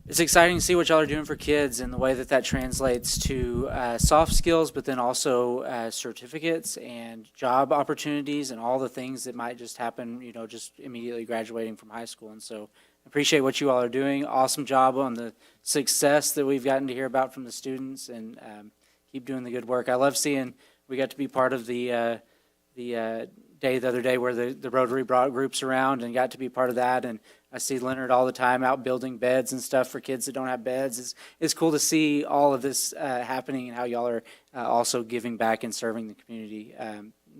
It's exciting to see what y'all are doing for kids and the way that translates to soft skills, but then also certificates and job opportunities and all the things that might just happen, just immediately graduating from high school. And so I appreciate what you all are doing. Awesome job on the success that we've gotten to hear about from the students, and keep doing the good work. I love seeing we got to be part of the day the other day where the Rotary brought groups around and got to be part of that. And I see Leonard all the time out building beds and stuff for kids that don't have beds. It's cool to see all of this happening and how y'all are also giving back and serving the community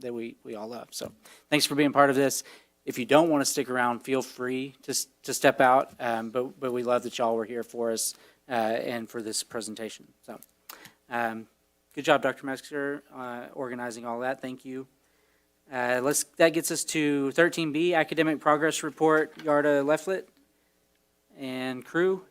that we all love. So thanks for being part of this. If you don't want to stick around, feel free to step out. But we love that y'all were here for us and for this presentation. So good job, Dr. Metzger, organizing all that. Thank you. That gets us to 13B, Academic Progress Report, Yarda Leflet and crew.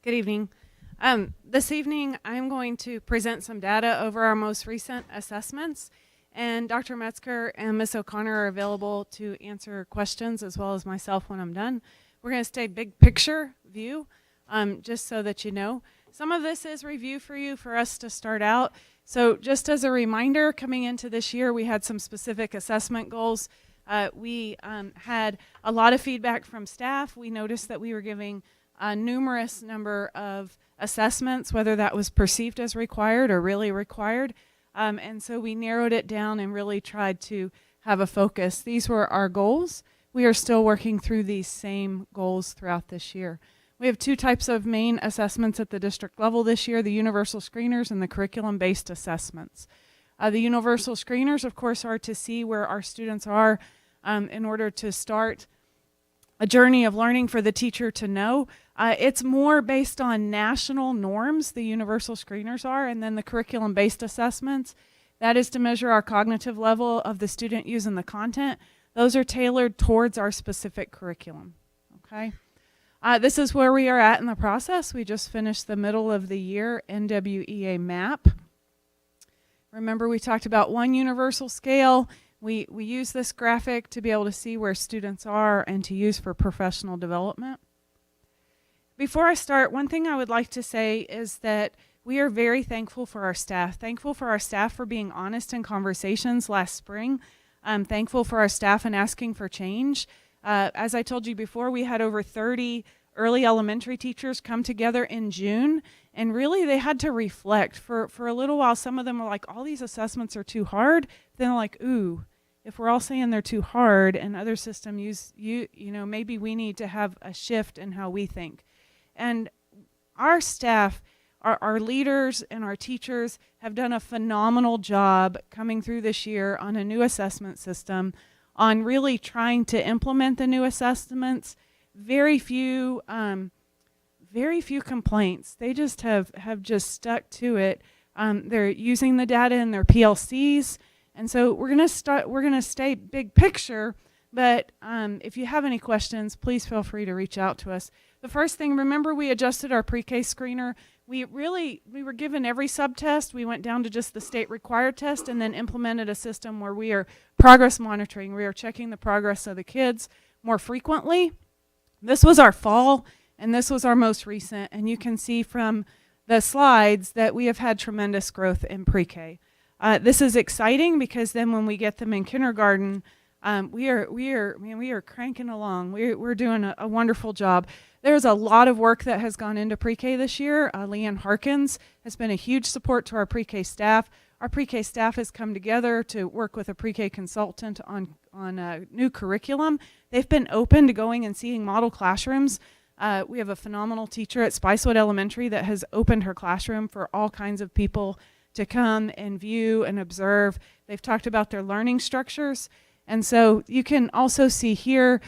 Good evening. This evening, I'm going to present some data over our most recent assessments, and Dr. Metzger and Ms. O'Connor are available to answer questions, as well as myself when I'm done. We're going to stay big picture view, just so that you know. Some of this is review for you for us to start out. So just as a reminder, coming into this year, we had some specific assessment goals. We had a lot of feedback from staff. We noticed that we were giving a numerous number of assessments, whether that was perceived as required or really required. And so we narrowed it down and really tried to have a focus. These were our goals. We are still working through these same goals throughout this year. We have two types of main assessments at the district level this year, the universal screeners and the curriculum-based assessments. The universal screeners, of course, are to see where our students are in order to start a journey of learning for the teacher to know. It's more based on national norms, the universal screeners are, and then the curriculum-based assessments. That is to measure our cognitive level of the student using the content. Those are tailored towards our specific curriculum, okay? This is where we are at in the process. We just finished the middle of the year NWEA map. Remember, we talked about one universal scale. We use this graphic to be able to see where students are and to use for professional development. Before I start, one thing I would like to say is that we are very thankful for our staff. Thankful for our staff for being honest in conversations last spring. I'm thankful for our staff in asking for change. As I told you before, we had over 30 early elementary teachers come together in June, and really they had to reflect. For a little while, some of them were like, all these assessments are too hard. Then they're like, ooh, if we're all saying they're too hard and other systems maybe we need to have a shift in how we think. And our staff, our leaders and our teachers have done a phenomenal job coming through this year on a new assessment system, on really trying to implement the new assessments. Very few complaints. They just have just stuck to it. They're using the data in their PLCs, and so we're gonna stay big picture. But if you have any questions, please feel free to reach out to us. The first thing, remember we adjusted our pre-K screener. We were given every subtest. We went down to just the state required test and then implemented a system where we are progress monitoring. We are checking the progress of the kids more frequently. This was our fall, and this was our most recent. And you can see from the slides that we have had tremendous growth in pre-K. This is exciting because then when we get them in kindergarten, we are cranking along. We're doing a wonderful job. There's a lot of work that has gone into pre-K this year. Leanne Harkins has been a huge support to our pre-K staff. Our pre-K staff has come together to work with a pre-K consultant on a new curriculum. They've been open to going and seeing model classrooms. We have a phenomenal teacher at Spicewood Elementary that has opened her classroom for all kinds of people to come and view and observe. They've talked about their learning structures. And so you can also see here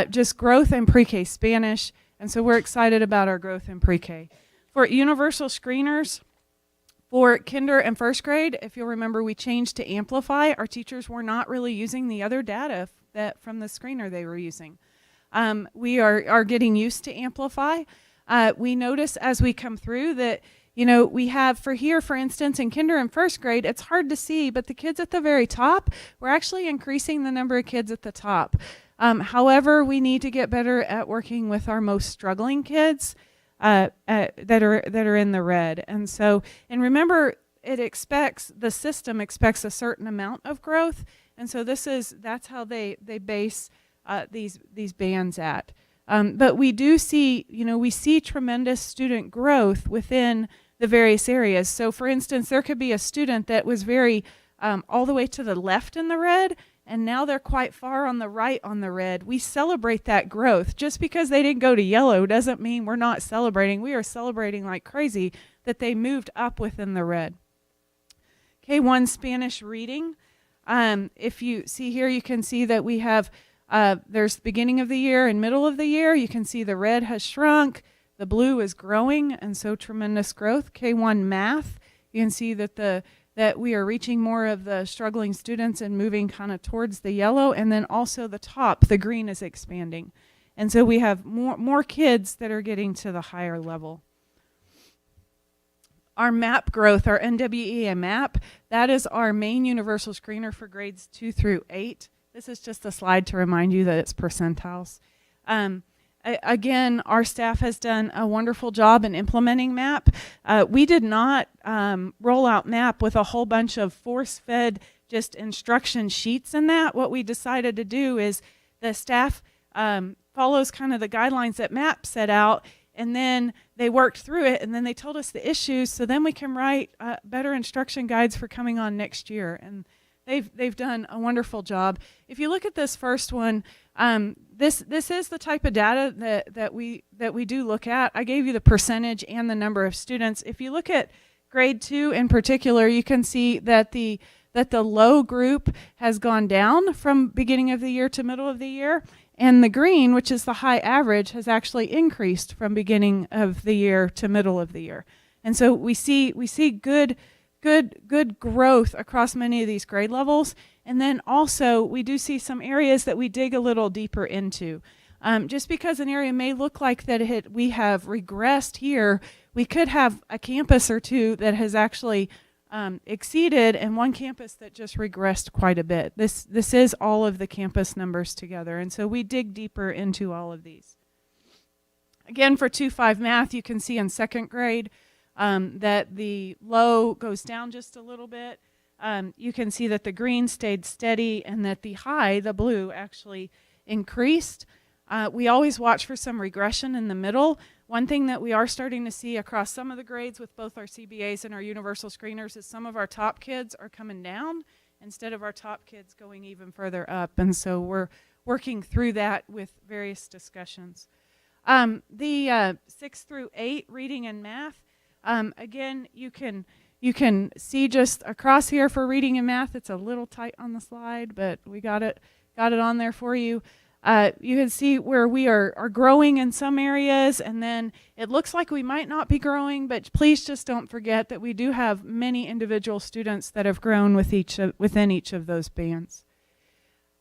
just growth in pre-K Spanish. And so we're excited about our growth in pre-K. For universal screeners, for kinder and first grade, if you'll remember, we changed to Amplify. Our teachers were not really using the other data that from the screener they were using. We are getting used to Amplify. We notice as we come through that, you know, we have for instance, in kinder and first grade, it's hard to see, but the kids at the very top, we're actually increasing the number of kids at the top. However, we need to get better at working with our most struggling kids that are in the red. And so, and remember, the system expects a certain amount of growth. And so that's how they base these bands at. But we do see, we see tremendous student growth within the various areas. So for instance, there could be a student that was very all the way to the left in the red, and now they're quite far on the right on the red. We celebrate that growth. Just because they didn't go to yellow doesn't mean we're not celebrating. We are celebrating like crazy that they moved up within the red. K1 Spanish reading. If you see here, you can see that we have there's beginning of the year and middle of the year. You can see the red has shrunk, the blue is growing, and so tremendous growth. K1 math, you can see that that we are reaching more of the struggling students and moving kind of towards the yellow, and then also the top, the green is expanding. And so we have more kids that are getting to the higher level. Our MAP growth, our NWEA MAP, that is our main universal screener for grades 2 through 8. This is just a slide to remind you that it's percentiles. Again, our staff has done a wonderful job in implementing MAP. We did not roll out MAP with a whole bunch of force-fed just instruction sheets in that. What we decided to do is the staff follows kind of the guidelines that MAP set out, and then they worked through it, and then they told us the issues, so then we can write better instruction guides for coming on next year. And they've done a wonderful job. If you look at this first one, this is the type of data that we do look at. I gave you the percentage and the number of students. If you look at grade 2 in particular, you can see that the low group has gone down from beginning of the year to middle of the year, and the green, which is the high average, has actually increased from beginning of the year to middle of the year. And so we see good growth across many of these grade levels. And then also we do see some areas that we dig a little deeper into. Just because an area may look like that we have regressed here, we could have a campus or two that has actually exceeded and one campus that just regressed quite a bit. This is all of the campus numbers together. And so we dig deeper into all of these. Again, for 2-5 math, you can see in second grade, that the low goes down just a little bit. You can see that the green stayed steady and that the high, the blue, actually increased. We always watch for some regression in the middle. One thing that we are starting to see across some of the grades with both our CBAs and our universal screeners is some of our top kids are coming down instead of our top kids going even further up. And so we're working through that with various discussions. The 6 through 8 reading and math, again, you can see just across here for reading and math. It's a little tight on the slide, but we got it got it on there for you. You can see where we are growing in some areas, and then it looks like we might not be growing, but please just don't forget that we do have many individual students that have grown within each of those bands.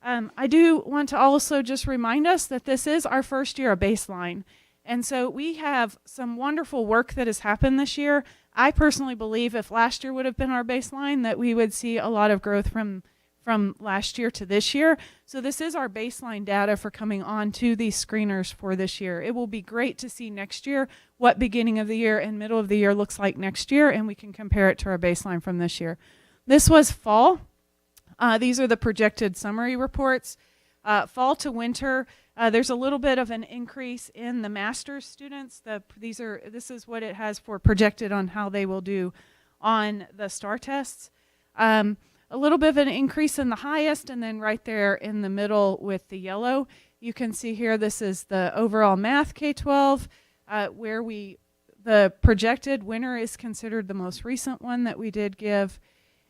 I do want to also just remind us that this is our first year of baseline. And so we have some wonderful work that has happened this year. I personally believe if last year would have been our baseline, that we would see a lot of growth from last year to this year. So this is our baseline data for coming on to these screeners for this year. It will be great to see next year what beginning of the year and middle of the year looks like next year, and we can compare it to our baseline from this year. This was fall. These are the projected summary reports. Fall to winter, there's a little bit of an increase in the master's students. This is what it has for projected on how they will do on the STAR tests. A little bit of an increase in the highest, and then right there in the middle with the yellow, you can see here this is the overall math K-12, where the projected winner is considered the most recent one that we did give.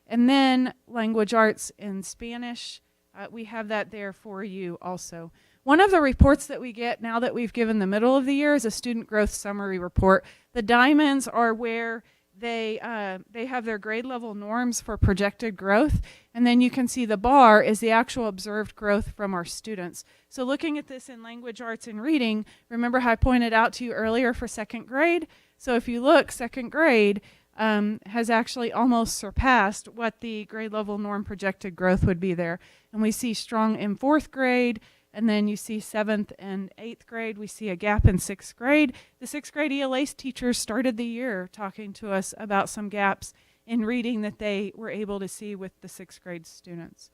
And then language arts and Spanish, we have that there for you also. One of the reports that we get now that we've given the middle of the year is a student growth summary report. The diamonds are where they have their grade level norms for projected growth, and then you can see the bar is the actual observed growth from our students. So looking at this in language arts and reading, remember how I pointed out to you earlier for second grade? So if you look, second grade has actually almost surpassed what the grade level norm projected growth would be there. And we see strong in fourth grade, and then you see 7th and 8th grade. We see a gap in 6th grade. The 6th grade ELA teachers started the year talking to us about some gaps in reading that they were able to see with the 6th grade students.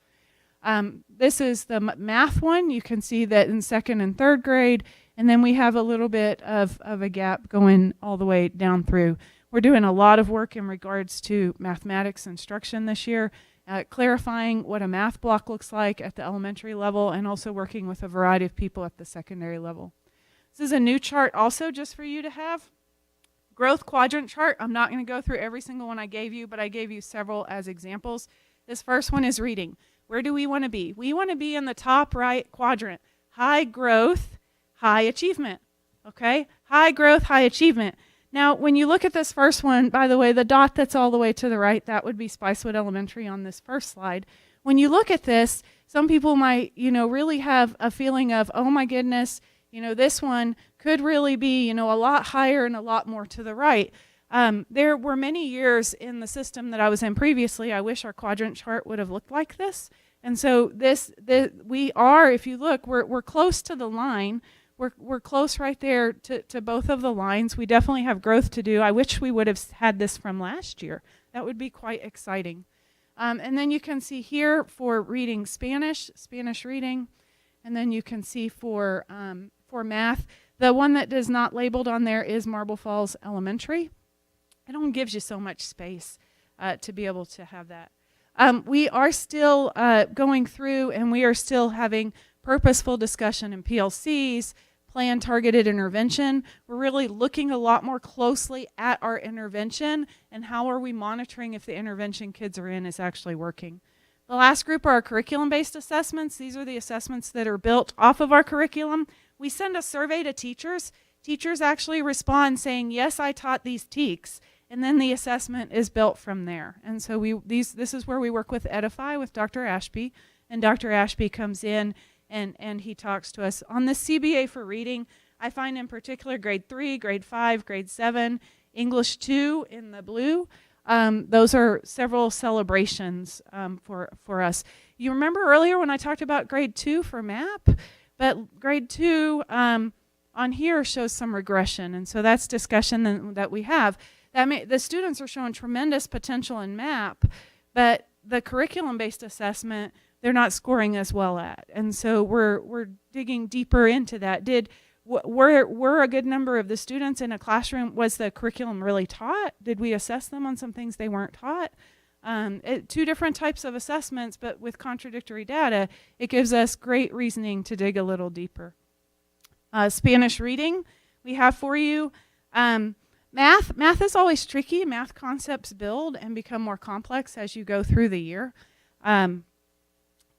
This is the math one. You can see that in 2nd and 3rd grade, and then we have a little bit of a gap going all the way down through. We're doing a lot of work in regards to mathematics instruction this year, clarifying what a math block looks like at the elementary level, and also working with a variety of people at the secondary level. This is a new chart also just for you to have. Growth quadrant chart. I'm not going to go through every single one I gave you, but I gave you several as examples. This first one is reading. Where do we want to be? We want to be in the top right quadrant. High growth, high achievement. Okay? High growth, high achievement. Now, when you look at this first one, by the way, the dot that's all the way to the right, that would be Spicewood Elementary on this first slide. When you look at this, some people might, really have a feeling of, oh my goodness, this one could really be, a lot higher and a lot more to the right. There were many years in the system that I was in previously, I wish our quadrant chart would have looked like this. And so we are, if you look, we're close to the line. We're close right there to both of the lines. We definitely have growth to do. I wish we would have had this from last year. That would be quite exciting. And then you can see here for reading Spanish reading, and then you can see for math. The one that is not labeled on there is Marble Falls Elementary. It only gives you so much space to be able to have that. We are still going through, and we are still having purposeful discussion in PLCs, plan targeted intervention. We're really looking a lot more closely at our intervention and how are we monitoring if the intervention kids are in is actually working. The last group are our curriculum-based assessments. These are the assessments that are built off of our curriculum. We send a survey to teachers. Teachers actually respond saying, yes, I taught these TEKs, and then the assessment is built from there. And so this is where we work with Edify with Dr. Ashby, and Dr. Ashby comes in and he talks to us. On the CBA for reading, I find in particular grade 3, grade 5, grade 7, English 2 in the blue. Those are several celebrations for us. You remember earlier when I talked about grade 2 for MAP? But grade 2 on here shows some regression, and so that's discussion that we have. The students are showing tremendous potential in MAP, but the curriculum-based assessment, they're not scoring as well at. And so we're digging deeper into that. Were a good number of the students in a classroom, was the curriculum really taught? Did we assess them on some things they weren't taught? Two different types of assessments, but with contradictory data, it gives us great reasoning to dig a little deeper. Spanish reading, we have for you. Math is always tricky. Math concepts build and become more complex as you go through the year.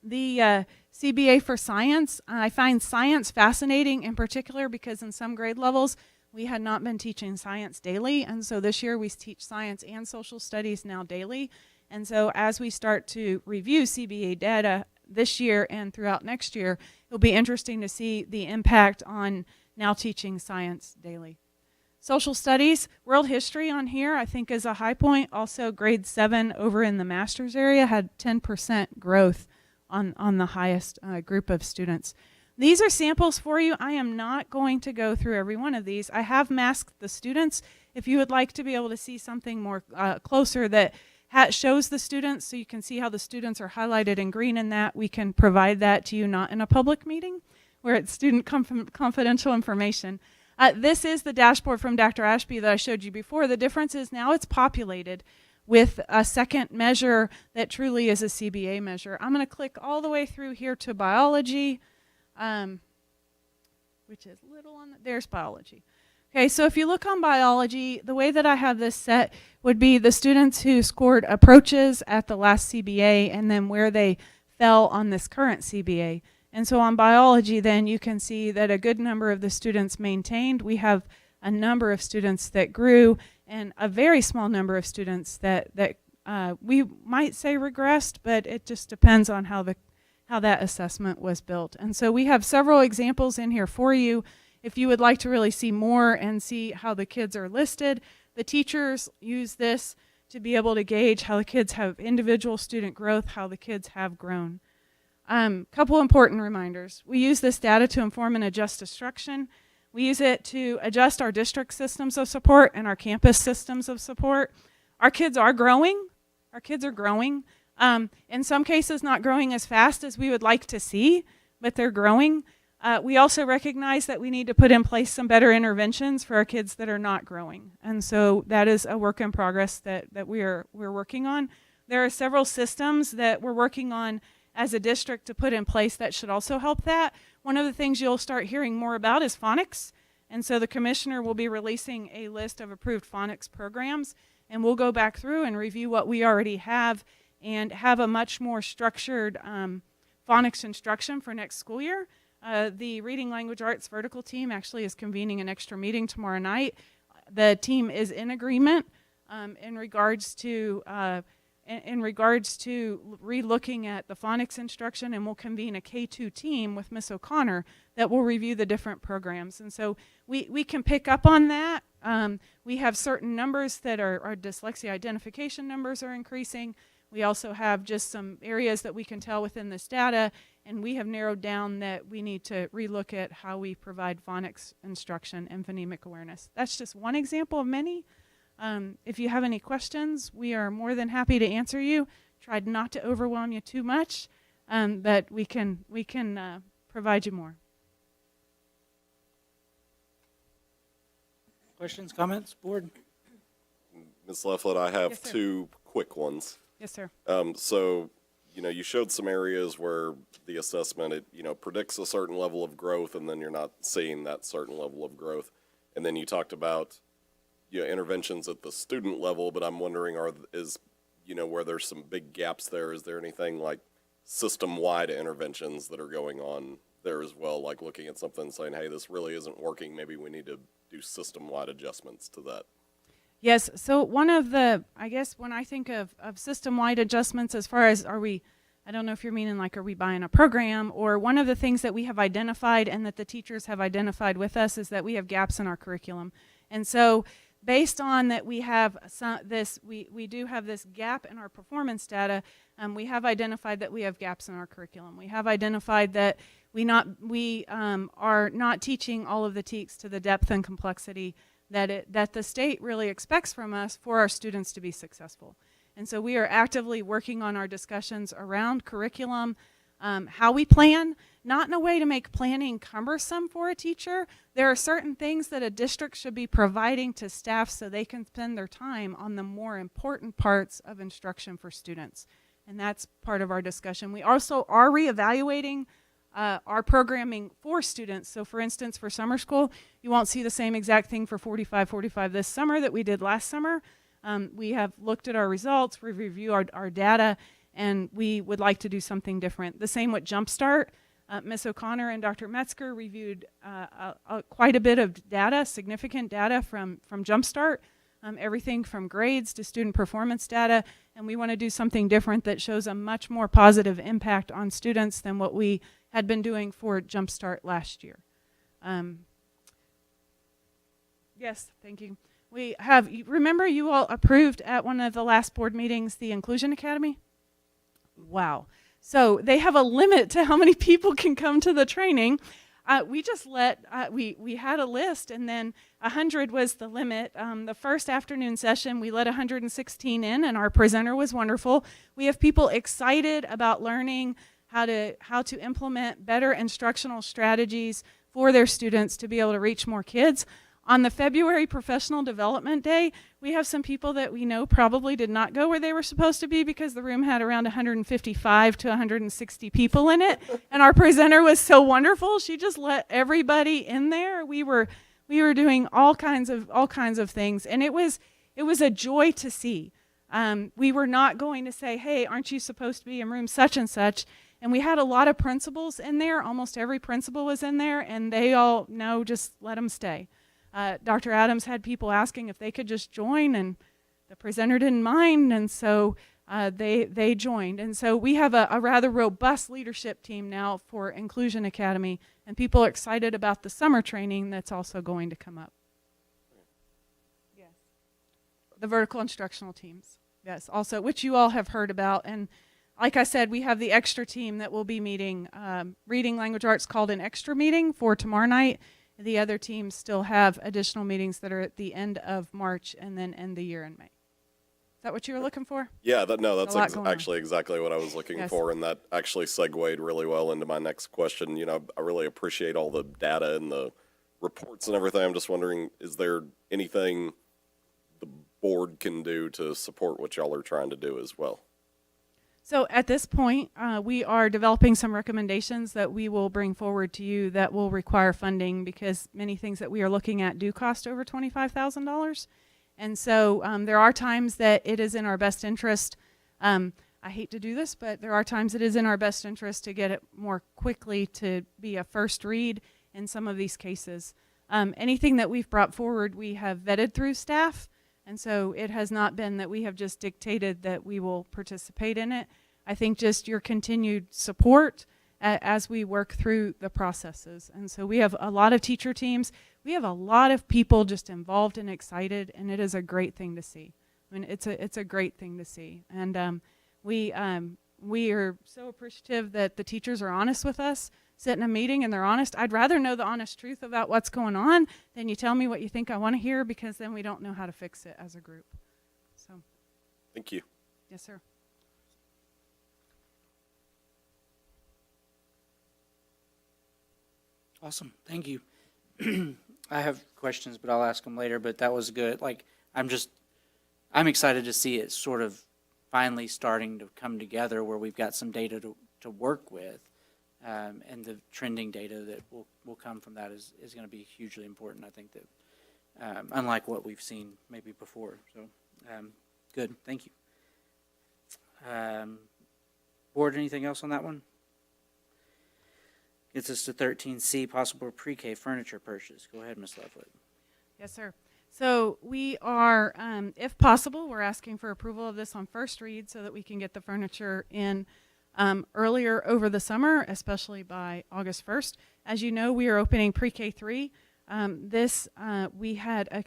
The CBA for science. I find science fascinating in particular because in some grade levels, we had not been teaching science daily. And so this year we teach science and social studies now daily. And so as we start to review CBA data this year and throughout next year, it'll be interesting to see the impact on now teaching science daily. Social studies, world history on here I think is a high point. Also grade 7 over in the master's area had 10% growth on the highest group of students. These are samples for you. I am not going to go through every one of these. I have masked the students. If you would like to be able to see something more closer that shows the students so you can see how the students are highlighted in green in that, we can provide that to you, not in a public meeting where it's student confidential information. This is the dashboard from Dr. Ashby that I showed you before. The difference is now it's populated with a second measure that truly is a CBA measure. I'm going to click all the way through here to biology, which is little on there's biology. Okay, so if you look on biology, the way that I have this set would be the students who scored approaches at the last CBA and then where they fell on this current CBA. And so on biology, then you can see that a good number of the students maintained. We have a number of students that grew and a very small number of students that we might say regressed, but it just depends on how that assessment was built. And so we have several examples in here for you. If you would like to really see more and see how the kids are listed, the teachers use this to be able to gauge how the kids have individual student growth, how the kids have grown. Couple important reminders. We use this data to inform and adjust instruction. We use it to adjust our district systems of support and our campus systems of support. Our kids are growing. Our kids are growing. In some cases, not growing as fast as we would like to see, but they're growing. We also recognize that we need to put in place some better interventions for our kids that are not growing. And so that is a work in progress that we're working on. There are several systems that we're working on as a district to put in place that should also help that. One of the things you'll start hearing more about is phonics. And so the commissioner will be releasing a list of approved phonics programs, and we'll go back through and review what we already have and have a much more structured phonics instruction for next school year. The Reading Language Arts vertical team actually is convening an extra meeting tomorrow night. The team is in agreement in regards to re-looking at the phonics instruction, and we'll convene a K2 team with Ms. O'Connor that will review the different programs. And so we can pick up on that. We have certain numbers that our dyslexia identification numbers are increasing. We also have just some areas that we can tell within this data, and we have narrowed down that we need to relook at how we provide phonics instruction and phonemic awareness. That's just one example of many. If you have any questions, we are more than happy to answer you. Tried not to overwhelm you too much, but we can provide you more. Questions, comments, board? Ms. Lefflett, I have Yes, sir. two quick ones. Yes, sir. So, you showed some areas where the assessment, it, predicts a certain level of growth, and then you're not seeing that certain level of growth. And then you talked about interventions at the student level, but I'm wondering, where there's some big gaps there, is there anything like system-wide interventions that are going on there as well, like looking at something and saying, hey, this really isn't working, maybe we need to do system-wide adjustments to that? Yes, so one of the, I guess when I think of system-wide adjustments as far as I don't know if you're meaning like are we buying a program, or one of the things that we have identified and that the teachers have identified with us is that we have gaps in our curriculum. And so based on that we have we do have this gap in our performance data, we have identified that we have gaps in our curriculum. We have identified that we are not teaching all of the TEKS to the depth and complexity that the state really expects from us for our students to be successful. And so we are actively working on our discussions around curriculum, how we plan, not in a way to make planning cumbersome for a teacher. There are certain things that a district should be providing to staff so they can spend their time on the more important parts of instruction for students. And that's part of our discussion. We also are reevaluating our programming for students. So for instance, for summer school, you won't see the same exact thing for 45-45 this summer that we did last summer. We have looked at our results, we review our data, and we would like to do something different. The same with Jumpstart. Ms. O'Connor and Dr. Metzger reviewed quite a bit of data, significant data from Jumpstart, everything from grades to student performance data, and we want to do something different that shows a much more positive impact on students than what we had been doing for Jumpstart last year. Yes, thank you. We have, remember you all approved at one of the last board meetings the Inclusion Academy? Wow. So they have a limit to how many people can come to the training. We just we had a list, and then 100 was the limit. The first afternoon session, we let 116 in, and our presenter was wonderful. We have people excited about learning how to implement better instructional strategies for their students to be able to reach more kids. On the February Professional Development Day, we have some people that we know probably did not go where they were supposed to be because the room had around 155 to 160 people in it. And our presenter was so wonderful. She just let everybody in there. We were doing all kinds of things, and it was a joy to see. We were not going to say, hey, aren't you supposed to be in room such and such? And we had a lot of principals in there. Almost every principal was in there, and they all, no, just let them stay. Dr. Adams had people asking if they could just join, and the presenter didn't mind, and so they joined. And so we have a rather robust leadership team now for Inclusion Academy, and people are excited about the summer training that's also going to come up. Yes. The vertical instructional teams, yes, also, which you all have heard about. And like I said, we have the extra team that will be meeting. Reading Language Arts called an extra meeting for tomorrow night. The other teams still have additional meetings that are at the end of March and then end the year in May. Is that what you were looking for? Yeah, that's actually exactly what I was looking for, and that actually segued really well into my next question. You know, I really appreciate all the data and the reports and everything. I'm just wondering, is there anything the board can do to support what y'all are trying to do as well? So at this point, we are developing some recommendations that we will bring forward to you that will require funding, because many things that we are looking at do cost over $25,000. And so there are times that it is in our best interest. I hate to do this, but there are times it is in our best interest to get it more quickly to be a first read in some of these cases. Anything that we've brought forward, we have vetted through staff. And so it has not been that we have just dictated that we will participate in it. I think just your continued support as we work through the processes. And so we have a lot of teacher teams. We have a lot of people just involved and excited, and it is a great thing to see. I mean, it's a great thing to see. And we are so appreciative that the teachers are honest with us, sit in a meeting and they're honest. I'd rather know the honest truth about what's going on than you tell me what you think I want to hear, because then we don't know how to fix it as a group. So, thank you. Yes, sir. Awesome, thank you. I have questions, but I'll ask them later, but that was good. Like, I'm excited to see it sort of finally starting to come together where we've got some data to work with. And the trending data that will come from that is going to be hugely important. I think that unlike what we've seen maybe before. So good, thank you. Board, anything else on that one? Gets us to 13C, possible pre-K furniture purchase. Go ahead, Ms. Lovewood. Yes, sir. So we are, if possible, we're asking for approval of this on first read so that we can get the furniture in earlier over the summer, especially by August 1st. As you know, we are opening pre-K 3. We had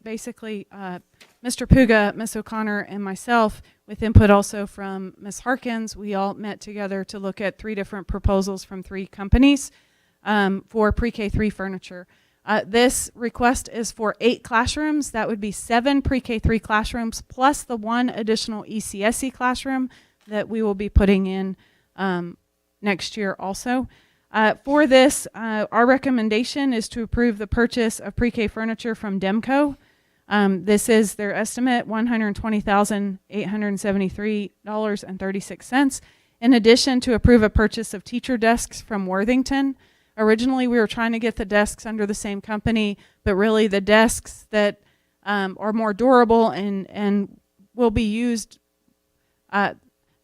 basically Mr. Puga, Ms. O'Connor, and myself, with input also from Ms. Harkins, we all met together to look at 3 different proposals from 3 companies for pre-K 3 furniture. This request is for 8 classrooms. That would be 7 pre-K 3 classrooms plus the 1 additional ECSE classroom that we will be putting in next year also. For this, our recommendation is to approve the purchase of pre-K furniture from Demco. This is their estimate, $120,873.36. In addition, to approve a purchase of teacher desks from Worthington. Originally, we were trying to get the desks under the same company, but really the desks that are more durable and will be used,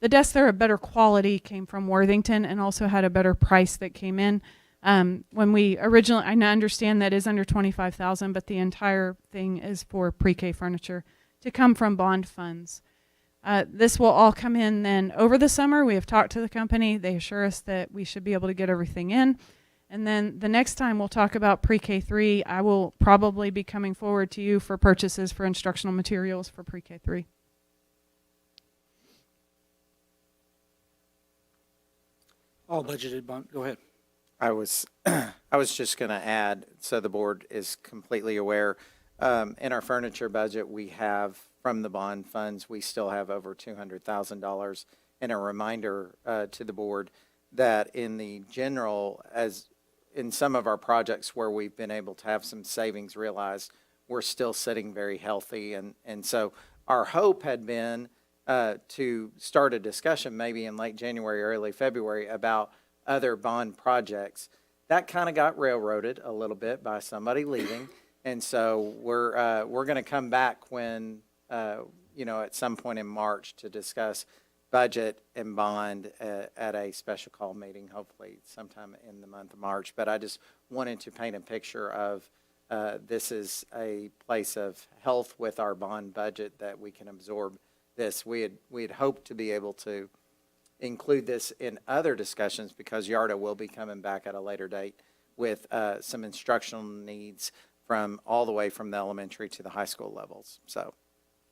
the desks that are of better quality came from Worthington and also had a better price that came in. When we originally, I understand that is under 25,000, but the entire thing is for pre-K furniture to come from bond funds. This will all come in then over the summer. We have talked to the company. They assure us that we should be able to get everything in. And then the next time we'll talk about pre-K3, I will probably be coming forward to you for purchases for instructional materials for pre-K3. All budgeted bond. Go ahead. I was just going to add, so the board is completely aware. In our furniture budget, we have from the bond funds, we still have over $200,000. And a reminder to the board that in the general, as in some of our projects where we've been able to have some savings realized, we're still sitting very healthy. And so our hope had been to start a discussion maybe in late January, early February about other bond projects. That kind of got railroaded a little bit by somebody leaving. And so we're going to come back when, at some point in March to discuss budget and bond at a special call meeting, hopefully sometime in the month of March. But I just wanted to paint a picture of this is a place of health with our bond budget that we can absorb this. We had hoped to be able to include this in other discussions because YARDA will be coming back at a later date with some instructional needs from all the way from the elementary to the high school levels. So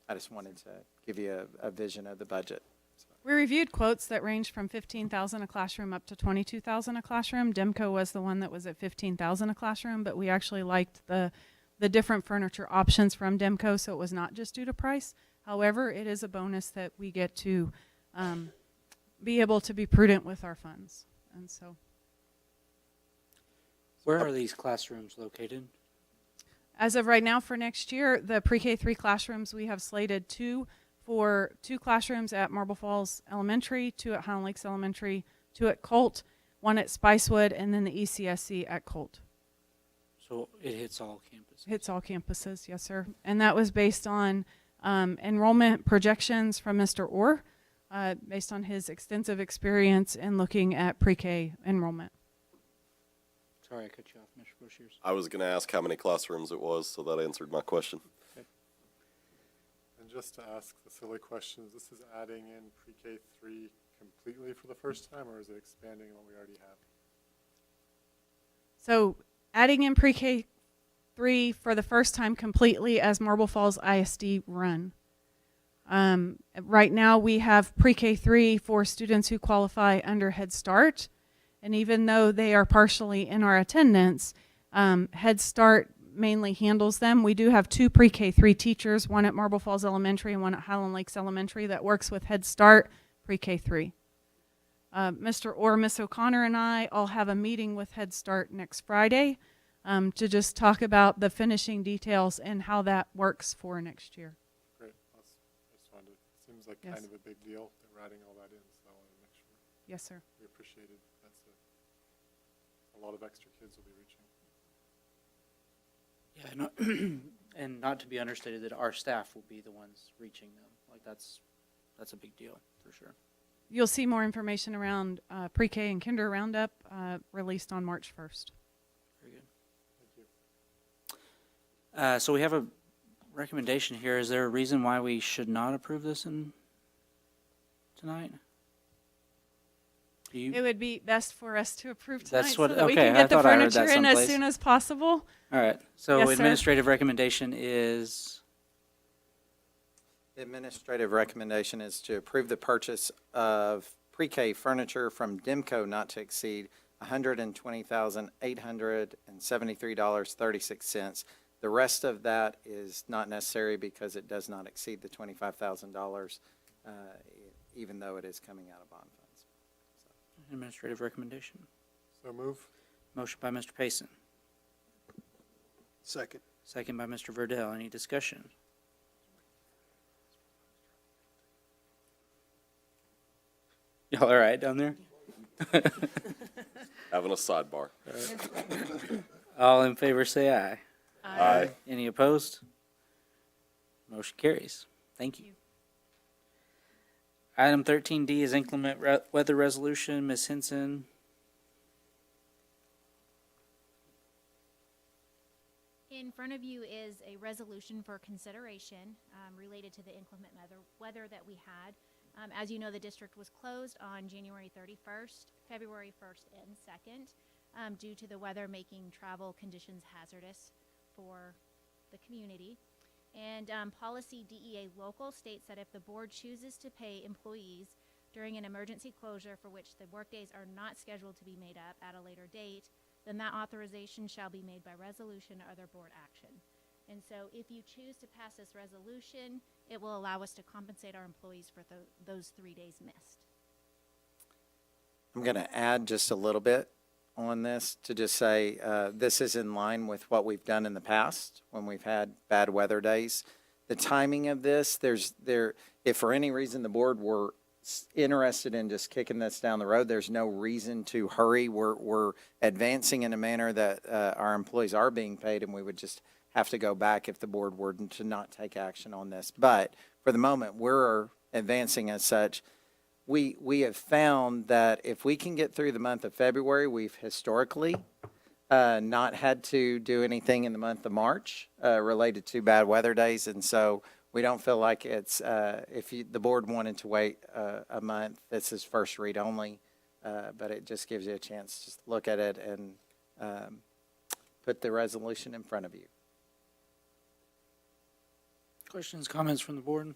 I just wanted to give you a vision of the budget. We reviewed quotes that range from $15,000 a classroom up to $22,000 a classroom. Demco was the one that was at $15,000 a classroom, but we actually liked the different furniture options from Demco, so it was not just due to price. However, it is a bonus that we get to be able to be prudent with our funds. And so, Where are these classrooms located? as of right now for next year, the pre-K3 classrooms, we have slated two classrooms at Marble Falls Elementary, 2 at Highland Lakes Elementary, 2 at Colt, 1 at Spicewood, and then the ECSC at Colt. So it hits all campuses? Hits all campuses, yes, sir. And that was based on enrollment projections from Mr. Orr, based on his extensive experience in looking at pre-K enrollment. Sorry, I cut you off, Mr. Bushiers. I was going to ask how many classrooms it was, so that answered my question. Okay. And just to ask the silly questions, this is adding in pre-K3 completely for the first time, or is it expanding what we already have? So adding in pre-K3 for the first time completely as Marble Falls ISD run. Right now we have pre-K3 for students who qualify under Head Start. And even though they are partially in our attendance, Head Start mainly handles them. We do have 2 pre-K3 teachers, one at Marble Falls Elementary and one at Highland Lakes Elementary that works with Head Start pre-K3. Mr. Orr, Ms. O'Connor, and I all have a meeting with Head Start next Friday to just talk about the finishing details and how that works for next year. Great. I just wanted to, seems like Yes. kind of a big deal that we're adding all that in, so I wanted to make sure. Yes, sir. We appreciate it. That's a lot of extra kids will be reaching. Yeah, and not to be understated that our staff will be the ones reaching them. Like that's a big deal for sure. You'll see more information around pre-K and kinder roundup released on March 1st. Very good. Thank you. So we have a recommendation here. Is there a reason why we should not approve this tonight? It would be best for us to approve tonight That's what- so that we okay, can I get the thought I heard furniture that in as someplace. soon as possible. All right. So Yes, sir. administrative recommendation is The administrative recommendation is to approve the purchase of pre-K furniture from Demco not to exceed $120,873.36. The rest of that is not necessary because it does not exceed the $25,000, even though it is coming out of bond funds. administrative recommendation. So move. Motion by Mr. Payson. Second. Second by Mr. Verdell. Any discussion? Y'all all right down there? Having a sidebar. All in favor say aye. Aye. Any opposed? Motion carries. Thank you. Item 13D is inclement weather resolution. Ms. Henson. In front of you is a resolution for consideration related to the inclement weather that we had. As you know, the district was closed on January 31st, February 1st, and 2nd due to the weather making travel conditions hazardous for the community. And policy DEA local states that if the board chooses to pay employees during an emergency closure for which the workdays are not scheduled to be made up at a later date, then that authorization shall be made by resolution or other board action. And so if you choose to pass this resolution, it will allow us to compensate our employees for those 3 days missed. I'm going to add just a little bit on this to just say this is in line with what we've done in the past when we've had bad weather days. The timing of this, if for any reason the board were interested in just kicking this down the road, there's no reason to hurry. We're advancing in a manner that our employees are being paid, and we would just have to go back if the board were to not take action on this. But for the moment, we're advancing as such. We have found that if we can get through the month of February, we've historically not had to do anything in the month of March related to bad weather days. And so we don't feel like it's, the board wanted to wait a month, this is first read only, but it just gives you a chance to just look at it and put the resolution in front of you. Questions, comments from the board?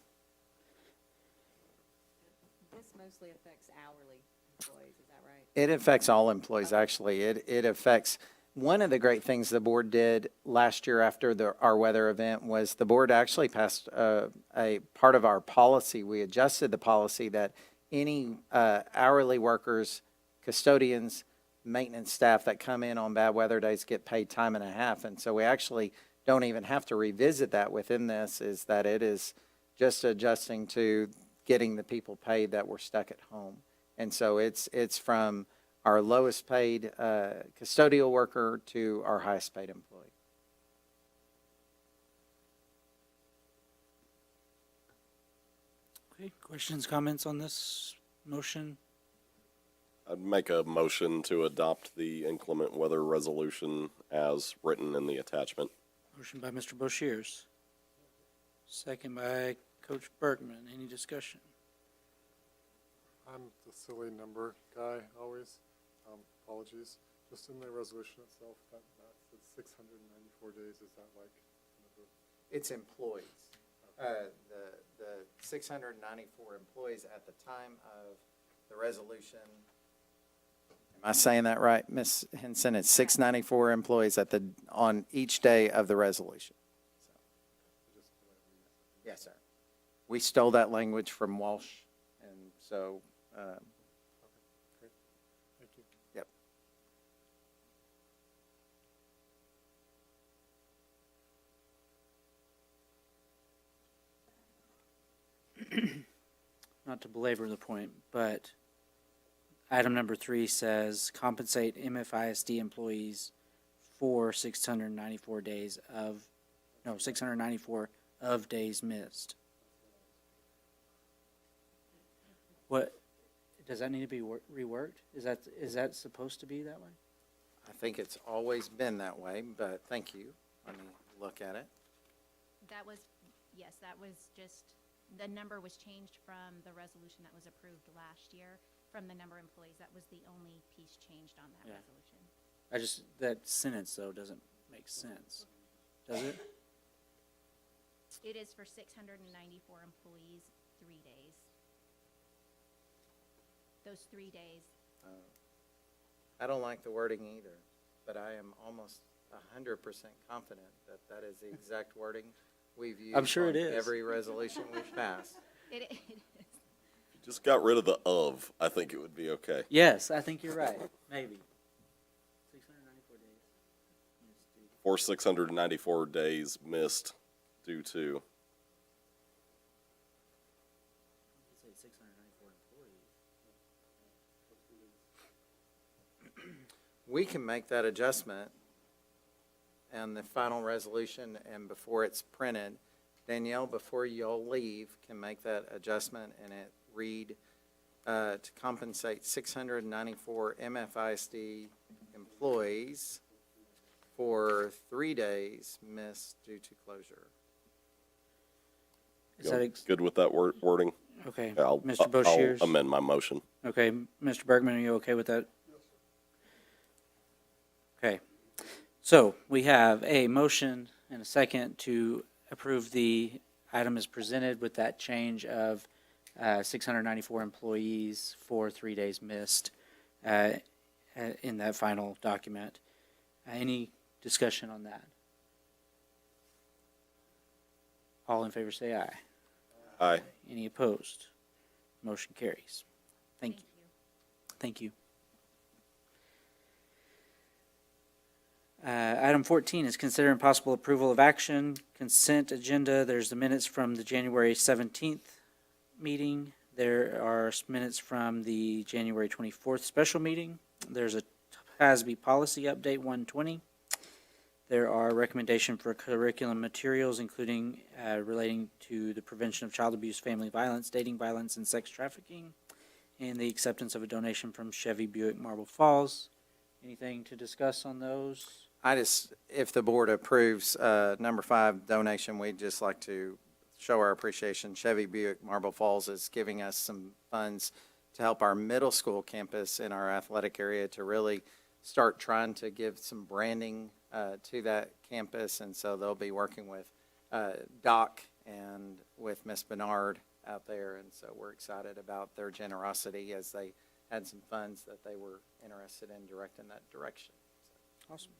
This mostly affects hourly employees, is that right? It affects all employees, actually. It affects, one of the great things the board did last year after our weather event was the board actually passed a part of our policy. We adjusted the policy that any hourly workers, custodians, maintenance staff that come in on bad weather days get paid time and a half. And so we actually don't even have to revisit that within this, is that it is just adjusting to getting the people paid that were stuck at home. And so it's from our lowest paid custodial worker to our highest paid employee. Okay, questions, comments on this motion? I'd make a motion to adopt the inclement weather resolution as written in the attachment. Motion by Mr. Boshiers. Second by Coach Bergman. Any discussion? I'm the silly number guy always. Apologies. Just in the resolution itself, that says 694 days. Is that like? It's employees. The 694 employees at the time of the resolution. Am I saying that right, Ms. Henson? It's 694 employees on each day of the resolution. Yes, sir. We stole that language from Walsh, and so. Okay, great. Thank you. Yep. Not to belabor the point, but item number 3 says compensate MFISD employees for 694 days of, 694 of days missed. What, does that need to be reworked? Is that supposed to be that way? I think it's always been that way, but thank you. Let me look at it. That was, yes, that was just, the number was changed from the resolution that was approved last year, from the number of employees. That was the only piece changed on that resolution. That sentence though doesn't make sense, does it? It is for 694 employees, 3 days. Those 3 days. I don't like the wording either, but I am almost 100% confident that that is the exact wording we've used. I'm sure on it is. every resolution we've passed. It is. If you just got rid of the of, I think it would be okay. Yes, I think you're right. Maybe. 694 days. For 694 days missed due to. Say 694 employees. We can make that adjustment and the final resolution, and before it's printed, Danielle, before y'all leave, can make that adjustment, and it read to compensate 694 MFISD employees for 3 days missed due to closure. Is that ex- Good with that wording? Okay, I'll, Mr. I'll Boshiers? amend my motion. Okay, Mr. Bergman, are you okay with that? Okay, so we have a motion and a second to approve the item as presented with that change of 694 employees for 3 days missed in that final document. Any discussion on that? All in favor say aye. Aye. Any opposed? Motion carries. Thank you. Thank you. Item 14 is consider possible approval of action, consent agenda. There's the minutes from the January 17th meeting. There are minutes from the January 24th special meeting. There's a PASB policy update 120. There are recommendations for curriculum materials, including relating to the prevention of child abuse, family violence, dating violence, and sex trafficking, and the acceptance of a donation from Chevy Buick Marble Falls. Anything to discuss on those? If the board approves number 5 donation, we'd just like to show our appreciation. Chevy Buick Marble Falls is giving us some funds to help our middle school campus in our athletic area to really start trying to give some branding to that campus. And so they'll be working with Doc and with Miss Bernard out there. And so we're excited about their generosity as they had some funds that they were interested in directing that direction. Awesome.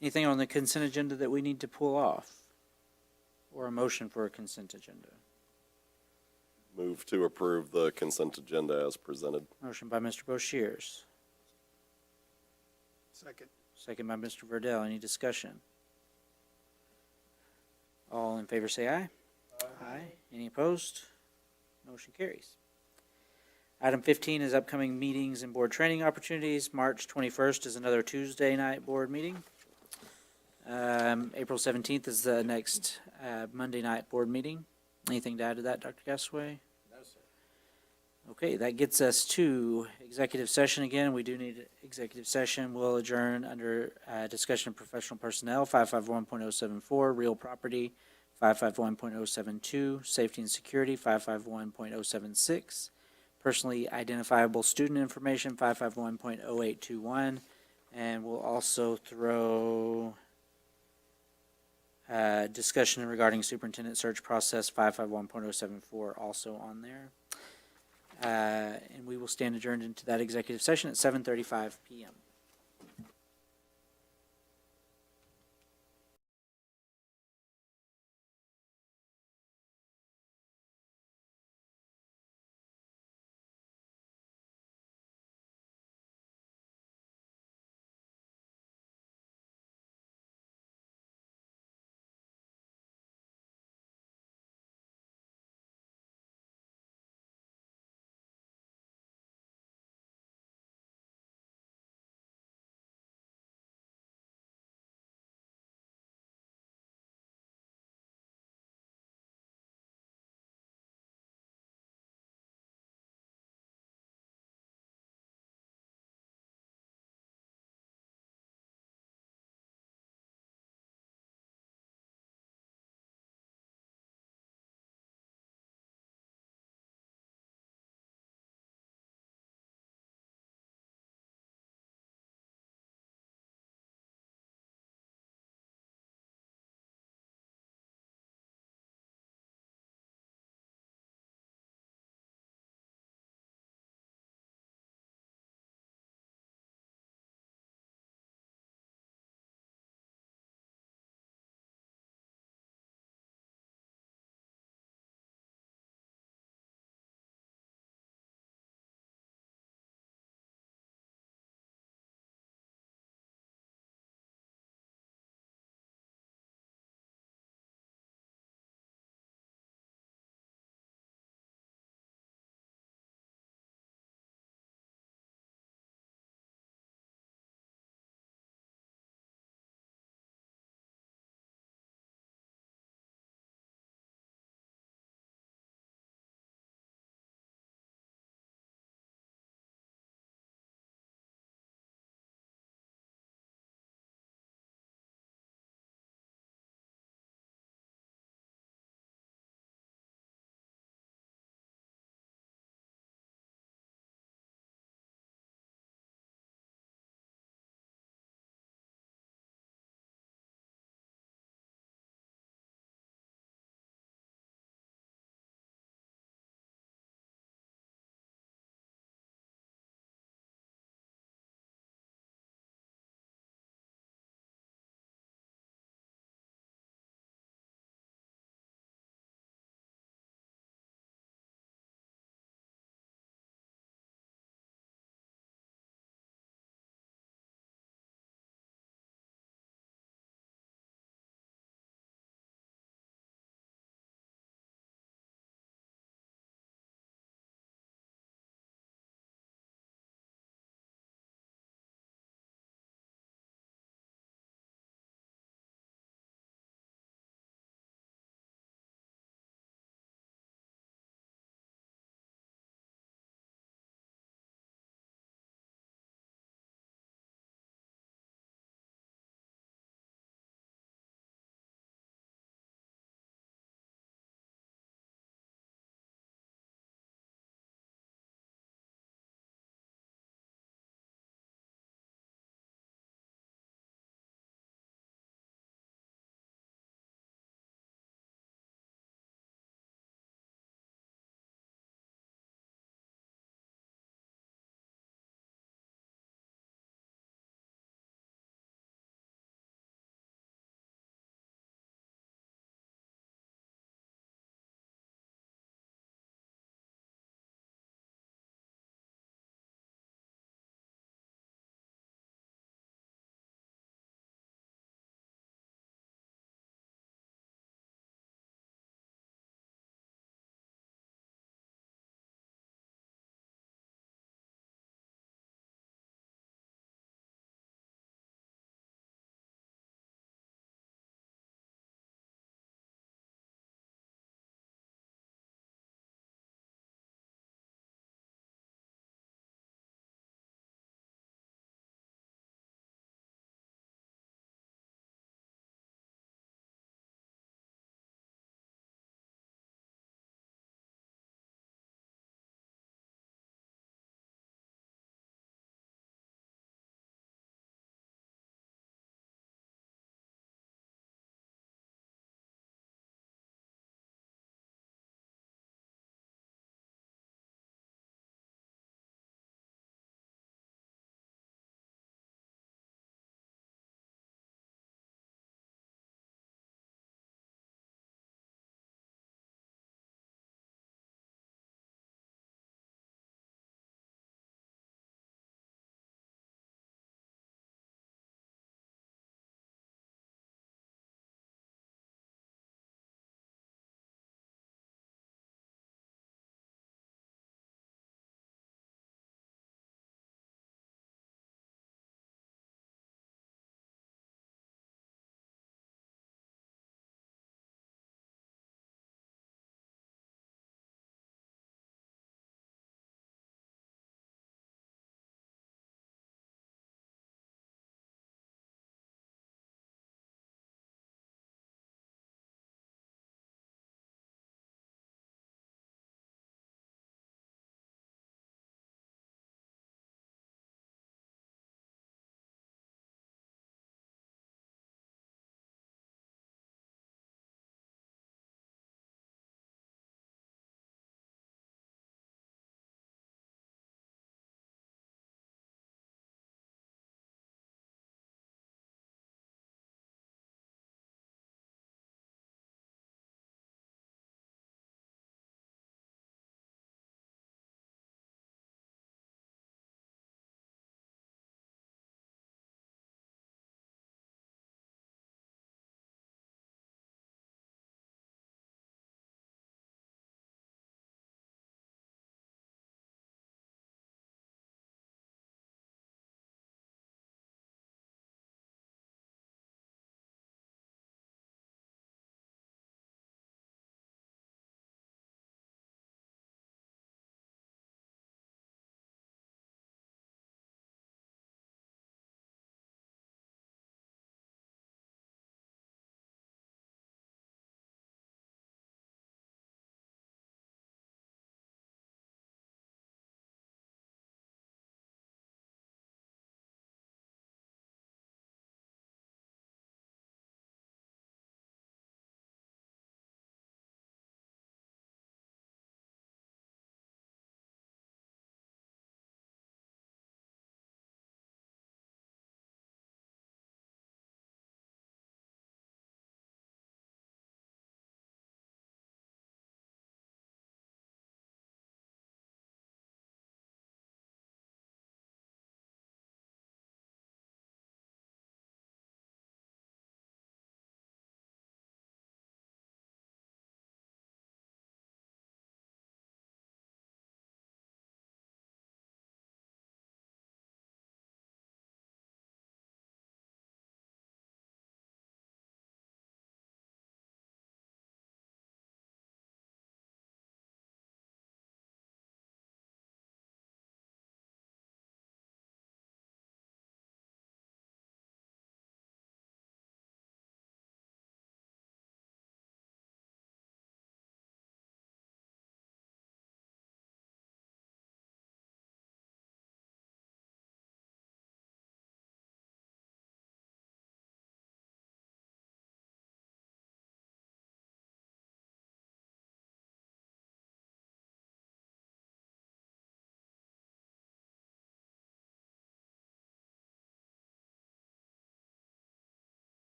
Anything on the consent agenda that we need to pull off? Or a motion for a consent agenda? Move to approve the consent agenda as presented. Motion by Mr. Boshiers. Second. Second by Mr. Verdell. Any discussion? All in favor say aye. Aye. Any opposed? Motion carries. Item 15 is upcoming meetings and board training opportunities. March 21st is another Tuesday night board meeting. April 17th is the next Monday night board meeting. Anything to add to that, Dr. Gasway? No, sir. Okay, that gets us to executive session again. We do need executive session. We'll adjourn under discussion of professional personnel, 551.074, real property, 551.072, safety and security, 551.076, personally identifiable student information, 551.0821, and we'll also throw discussion regarding superintendent search process, 551.074, also on there. And we will stand adjourned into that executive session at 7:35 p.m.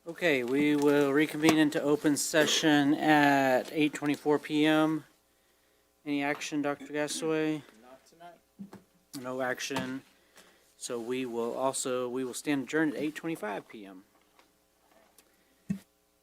Okay, we will reconvene into open session at 8:24 p.m. Any action, Dr. Gasaway? Not tonight. No action. So we will stand adjourned at 8:25 p.m.